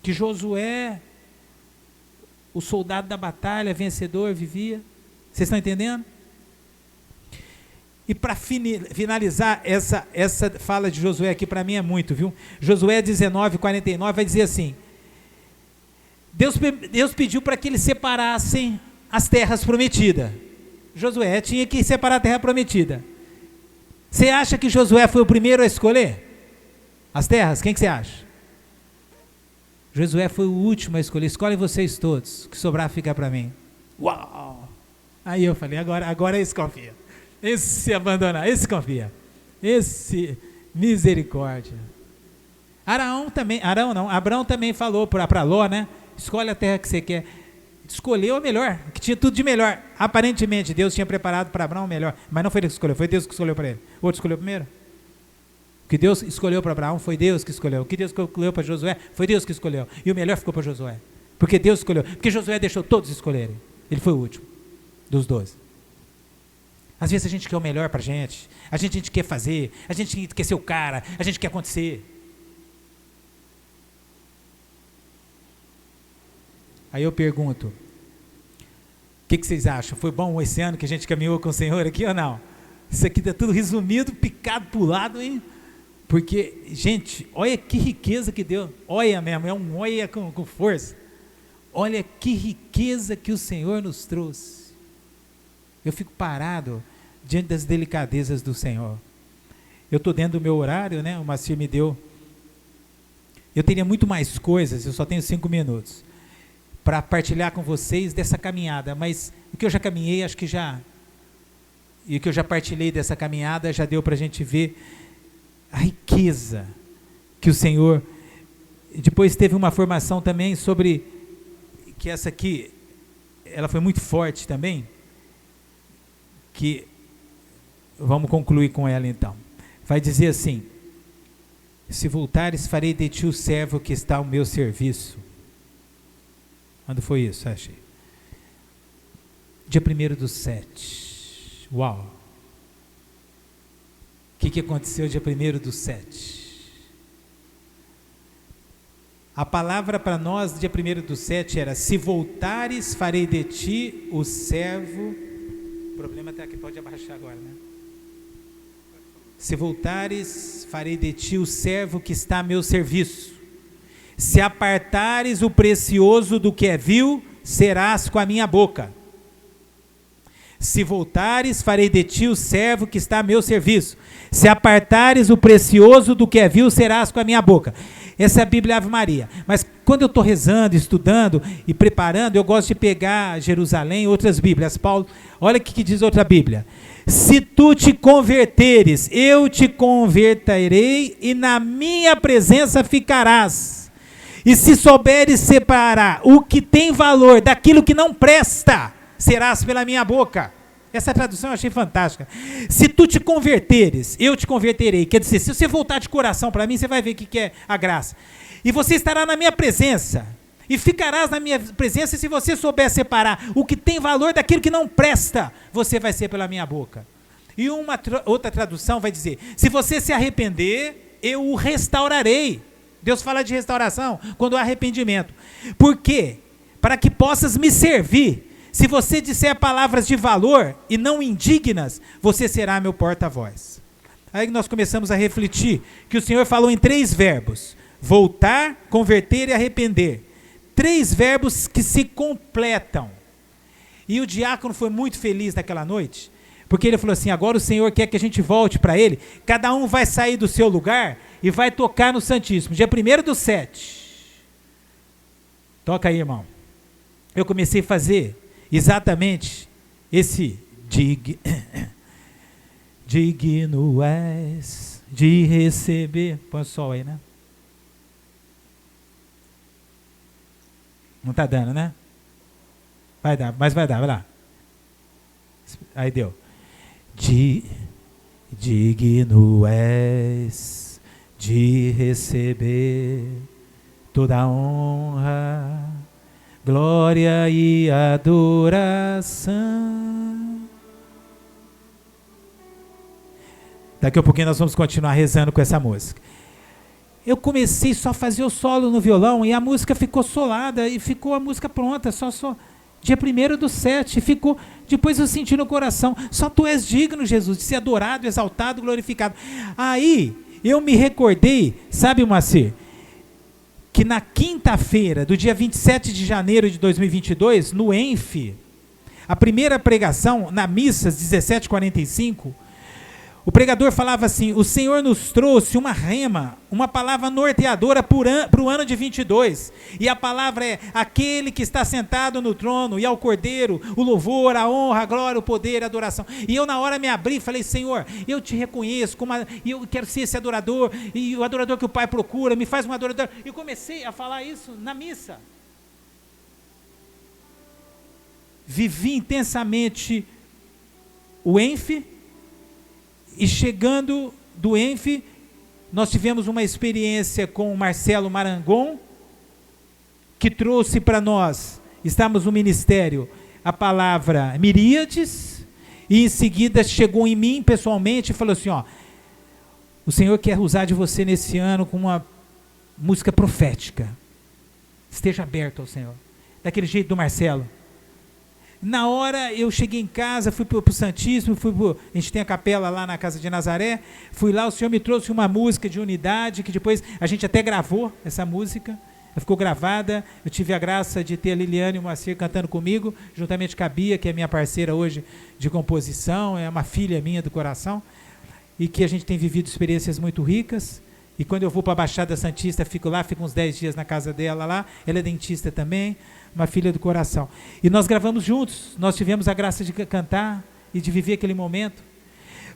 que Josué, o soldado da batalha, vencedor, vivia. Vocês estão entendendo? E para finalizar essa fala de Josué aqui, para mim é muito, viu? Josué 19:49 vai dizer assim: Deus pediu para que eles separassem as terras prometidas. Josué tinha que separar a terra prometida. Você acha que Josué foi o primeiro a escolher as terras? Quem que você acha? Josué foi o último a escolher. Escolhem vocês todos, o que sobrar fica para mim. Uau! Aí eu falei, agora esse confia. Esse se abandonar, esse confia. Esse misericórdia. Abraão também falou para Ló, né? Escolhe a terra que você quer. Escolheu a melhor, que tinha tudo de melhor. Aparentemente, Deus tinha preparado para Abraão o melhor, mas não foi ele que escolheu, foi Deus que escolheu para ele. O outro escolheu primeiro? O que Deus escolheu para Abraão foi Deus que escolheu. O que Deus escolheu para Josué foi Deus que escolheu. E o melhor ficou para Josué, porque Deus escolheu. Porque Josué deixou todos escolherem. Ele foi o último dos 12. Às vezes a gente quer o melhor para a gente quer fazer, a gente quer ser o cara, a gente quer acontecer. Aí eu pergunto, o que vocês acham? Foi bom esse ano que a gente caminhou com o Senhor aqui ou não? Isso aqui está tudo resumido, picado para o lado, hein? Porque, gente, olha que riqueza que deu. Olha mesmo, é um olha com força. Olha que riqueza que o Senhor nos trouxe. Eu fico parado diante das delicadezas do Senhor. Eu estou dentro do meu horário, né? O Macir me deu. Eu teria muito mais coisas, eu só tenho 5 minutos, para partilhar com vocês dessa caminhada, mas o que eu já caminhei, acho que já, e o que eu já partilhei dessa caminhada, já deu para a gente ver a riqueza que o Senhor. Depois teve uma formação também sobre, que essa aqui, ela foi muito forte também, que vamos concluir com ela então. Vai dizer assim: se voltares, farei de ti o servo que está ao meu serviço. Quando foi isso? Achei. Dia 1º/7. Uau! O que aconteceu dia 1º/7? A palavra para nós, dia 1º/7, era: se voltares, farei de ti o servo. O problema está aqui, pode abaixar agora, né? Se voltares, farei de ti o servo que está a meu serviço. Se apartares o precioso do que é vil, serás com a minha boca. Se voltares, farei de ti o servo que está a meu serviço. Se apartares o precioso do que é vil, serás com a minha boca. Essa é a Bíblia Ave Maria. Mas quando eu estou rezando, estudando e preparando, eu gosto de pegar Jerusalém, outras Bíblias. Paulo, olha o que diz outra Bíblia. Se tu te converteres, eu te converterei e na minha presença ficarás. E se souberes separar o que tem valor daquilo que não presta, serás pela minha boca. Essa tradução eu achei fantástica. Se tu te converteres, eu te converterei. Quer dizer, se você voltar de coração para mim, você vai ver o que é a graça. E você estará na minha presença. E ficarás na minha presença, e se você souber separar o que tem valor daquilo que não presta, você vai ser pela minha boca. E outra tradução vai dizer: se você se arrepender, eu o restaurarei. Deus fala de restauração quando há arrependimento. Por quê? Para que possas me servir. Se você disser palavras de valor e não indignas, você será meu porta-voz. Aí nós começamos a refletir que o Senhor falou em 3 verbos: voltar, converter e arrepender. 3 verbos que se completam. E o diácono foi muito feliz naquela noite, porque ele falou assim: agora o Senhor quer que a gente volte para Ele, cada um vai sair do seu lugar e vai tocar no Santíssimo, dia 1º/7. Toca aí, irmão. Eu comecei a fazer exatamente esse digno és de receber. Põe o sol aí, né? Não está dando, né? Vai dar, mas vai dar, vai lá. Aí deu. Digno és de receber toda a honra, glória e adoração. Daqui a pouquinho nós vamos continuar rezando com essa música. Eu comecei só a fazer o solo no violão e a música ficou solada e ficou a música pronta, só dia 1º/7, ficou. Depois eu senti no coração: só tu és digno, Jesus, de ser adorado, exaltado, glorificado. Aí eu me recordei, sabe, Macir, que na quinta-feira do dia 27 de janeiro de 2022, no ENF, a primeira pregação, na missa, às 17h45, o pregador falava assim: o Senhor nos trouxe uma rema, uma palavra norteadora para o ano de 22, e a palavra é: aquele que está sentado no trono, e ao Cordeiro, o louvor, a honra, a glória, o poder, a adoração. E eu na hora me abri e falei: Senhor, eu te reconheço, e eu quero ser esse adorador, e o adorador que o Pai procura, me faz um adorador. E comecei a falar isso na missa. Vivi intensamente o ENF. E chegando do ENF, nós tivemos uma experiência com o Marcelo Marangon, que trouxe para nós, estamos no ministério, a palavra miríades, E em seguida chegou em mim pessoalmente e falou assim, ó, o Senhor quer usar de você nesse ano com uma música profética. Esteja aberto ao Senhor. Daquele jeito do Marcelo. Na hora eu cheguei em casa, fui para o Santíssimo, a gente tem a capela lá na casa de Nazaré, fui lá, o Senhor me trouxe uma música de unidade, que depois a gente até gravou essa música, ela ficou gravada, eu tive a graça de ter a Liliane e o Moacir cantando comigo, juntamente com a Bia, que é minha parceira hoje de composição, é uma filha minha do coração, e que a gente tem vivido experiências muito ricas, e quando eu vou para a Baixada Santista, fico uns 10 dias na casa dela lá, ela é dentista também, uma filha do coração. E nós gravamos juntos, nós tivemos a graça de cantar e de viver aquele momento.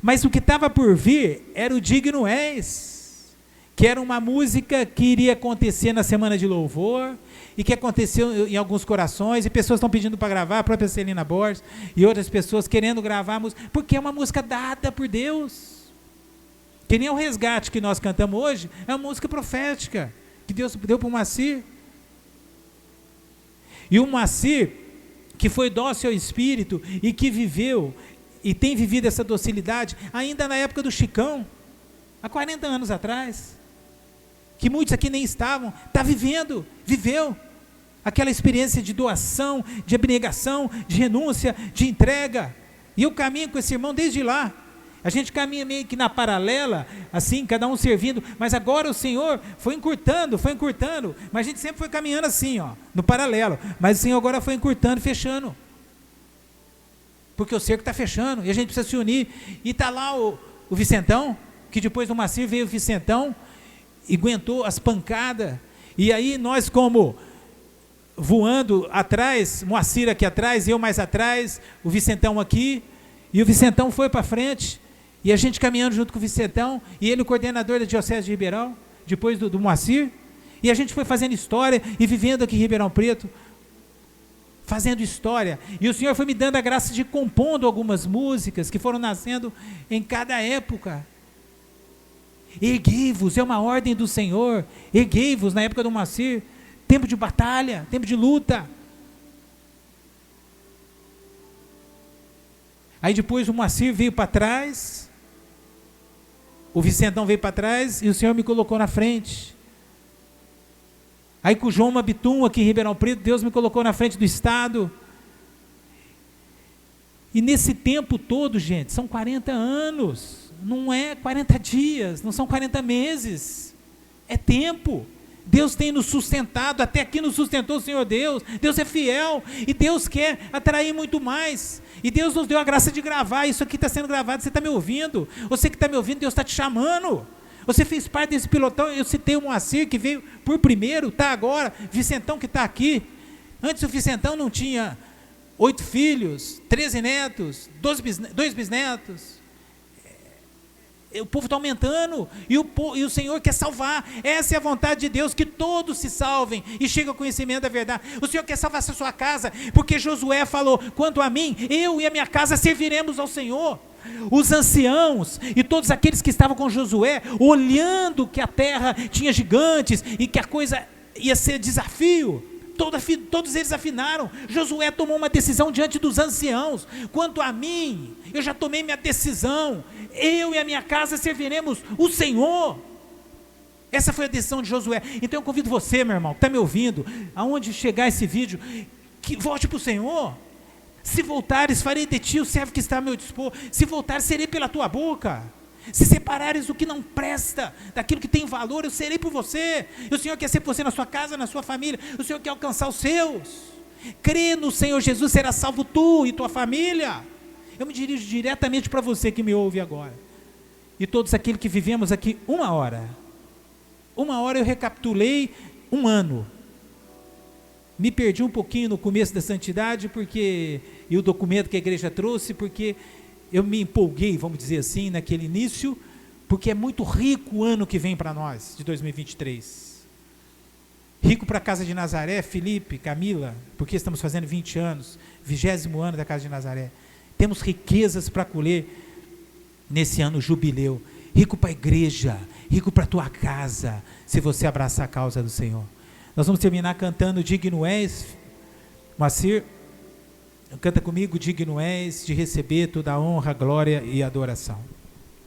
Mas o que estava por vir era o Digno És, que era uma música que iria acontecer na Semana de Louvor, e que aconteceu em alguns corações, e pessoas estão pedindo para gravar, a própria Celina Borges, e outras pessoas querendo gravar a música, porque é uma música dada por Deus. Que nem o Resgate que nós cantamos hoje, é uma música profética, que Deus deu para o Moacir. E o Moacir, que foi dócil ao Espírito, e que viveu, e tem vivido essa docilidade, ainda na época do Chicão, há 40 anos atrás, que muitos aqui nem estavam, está viveu aquela experiência de doação, de abnegação, de renúncia, de entrega, e eu caminho com esse irmão desde lá. A gente caminha meio que na paralela, assim, cada um servindo, mas agora o Senhor foi encurtando, mas a gente sempre foi caminhando assim, ó, no paralelo, mas o Senhor agora foi encurtando, fechando, porque o cerco está fechando, e a gente precisa se unir, e está lá o Vicentão, que depois do Moacir veio o Vicentão, e aguentou as pancadas, e aí nós como voando atrás, Moacir aqui atrás, eu mais atrás, o Vicentão aqui, e o Vicentão foi para frente, e a gente caminhando junto com o Vicentão, e ele o coordenador da Diocese de Ribeirão, depois do Moacir, e a gente foi fazendo história, e vivendo aqui em Ribeirão Preto, fazendo história, e o Senhor foi me dando a graça de compondo algumas músicas, que foram nascendo em cada época. Erguei-vos, é uma ordem do Senhor, erguei-vos na época do Moacir, tempo de batalha, tempo de luta. Aí depois o Moacir veio para trás, o Vicentão veio para trás e o Senhor me colocou na frente. Aí com o João Mabitum aqui em Ribeirão Preto, Deus me colocou na frente do estado. E nesse tempo todo, gente, são 40 anos, não é 40 dias, não são 40 meses, é tempo. Deus tem nos sustentado, até aqui nos sustentou o Senhor Deus. Deus é fiel e Deus quer atrair muito mais. E Deus nos deu a graça de gravar. Isso aqui está sendo gravado, você está me ouvindo. Você que está me ouvindo, Deus está te chamando. Você fez parte desse pilotão. Eu citei o Moacir, que veio por primeiro, está agora. Vicentão, que está aqui. Antes o Vicentão não tinha 8 filhos, 13 netos, 2 bisnetos. O povo está aumentando, e o Senhor quer salvar. Essa é a vontade de Deus, que todos se salvem e cheguem ao conhecimento da verdade. O Senhor quer salvar essa sua casa, porque Josué falou: quanto a mim, eu e a minha casa serviremos ao Senhor. Os anciãos e todos aqueles que estavam com Josué, olhando que a terra tinha gigantes e que a coisa ia ser desafio, todos eles afinaram. Josué tomou uma decisão diante dos anciãos: quanto a mim, eu já tomei minha decisão, eu e a minha casa serviremos o Senhor. Essa foi a decisão de Josué. Então eu convido você, meu irmão, que está me ouvindo, aonde chegar esse vídeo, que volte para o Senhor. Se voltares, farei de ti o servo que está a meu dispor. Se voltares, serei pela tua boca. Se separares o que não presta daquilo que tem valor, eu serei por você. E o Senhor quer ser por você na sua casa, na sua família. O Senhor quer alcançar os seus. Crê no Senhor Jesus, será salvo tu e tua família. Eu me dirijo diretamente para você que me ouve agora, e todos aqueles que vivemos aqui 1 hora. 1 hora eu recapitulei 1 ano. Me perdi um pouquinho no começo da santidade, e o documento que a igreja trouxe, porque eu me empolguei, vamos dizer assim, naquele início, porque é muito rico o ano que vem para nós, de 2023. Rico para a Casa de Nazaré, Felipe, Camila, porque estamos fazendo 20 anos, 20º ano da Casa de Nazaré. Temos riquezas para colher nesse ano jubileu. Rico para a igreja, rico para a tua casa, se você abraçar a causa do Senhor. Nós vamos terminar cantando Digno És, Moacir. Canta comigo, digno és de receber toda a honra, glória e adoração.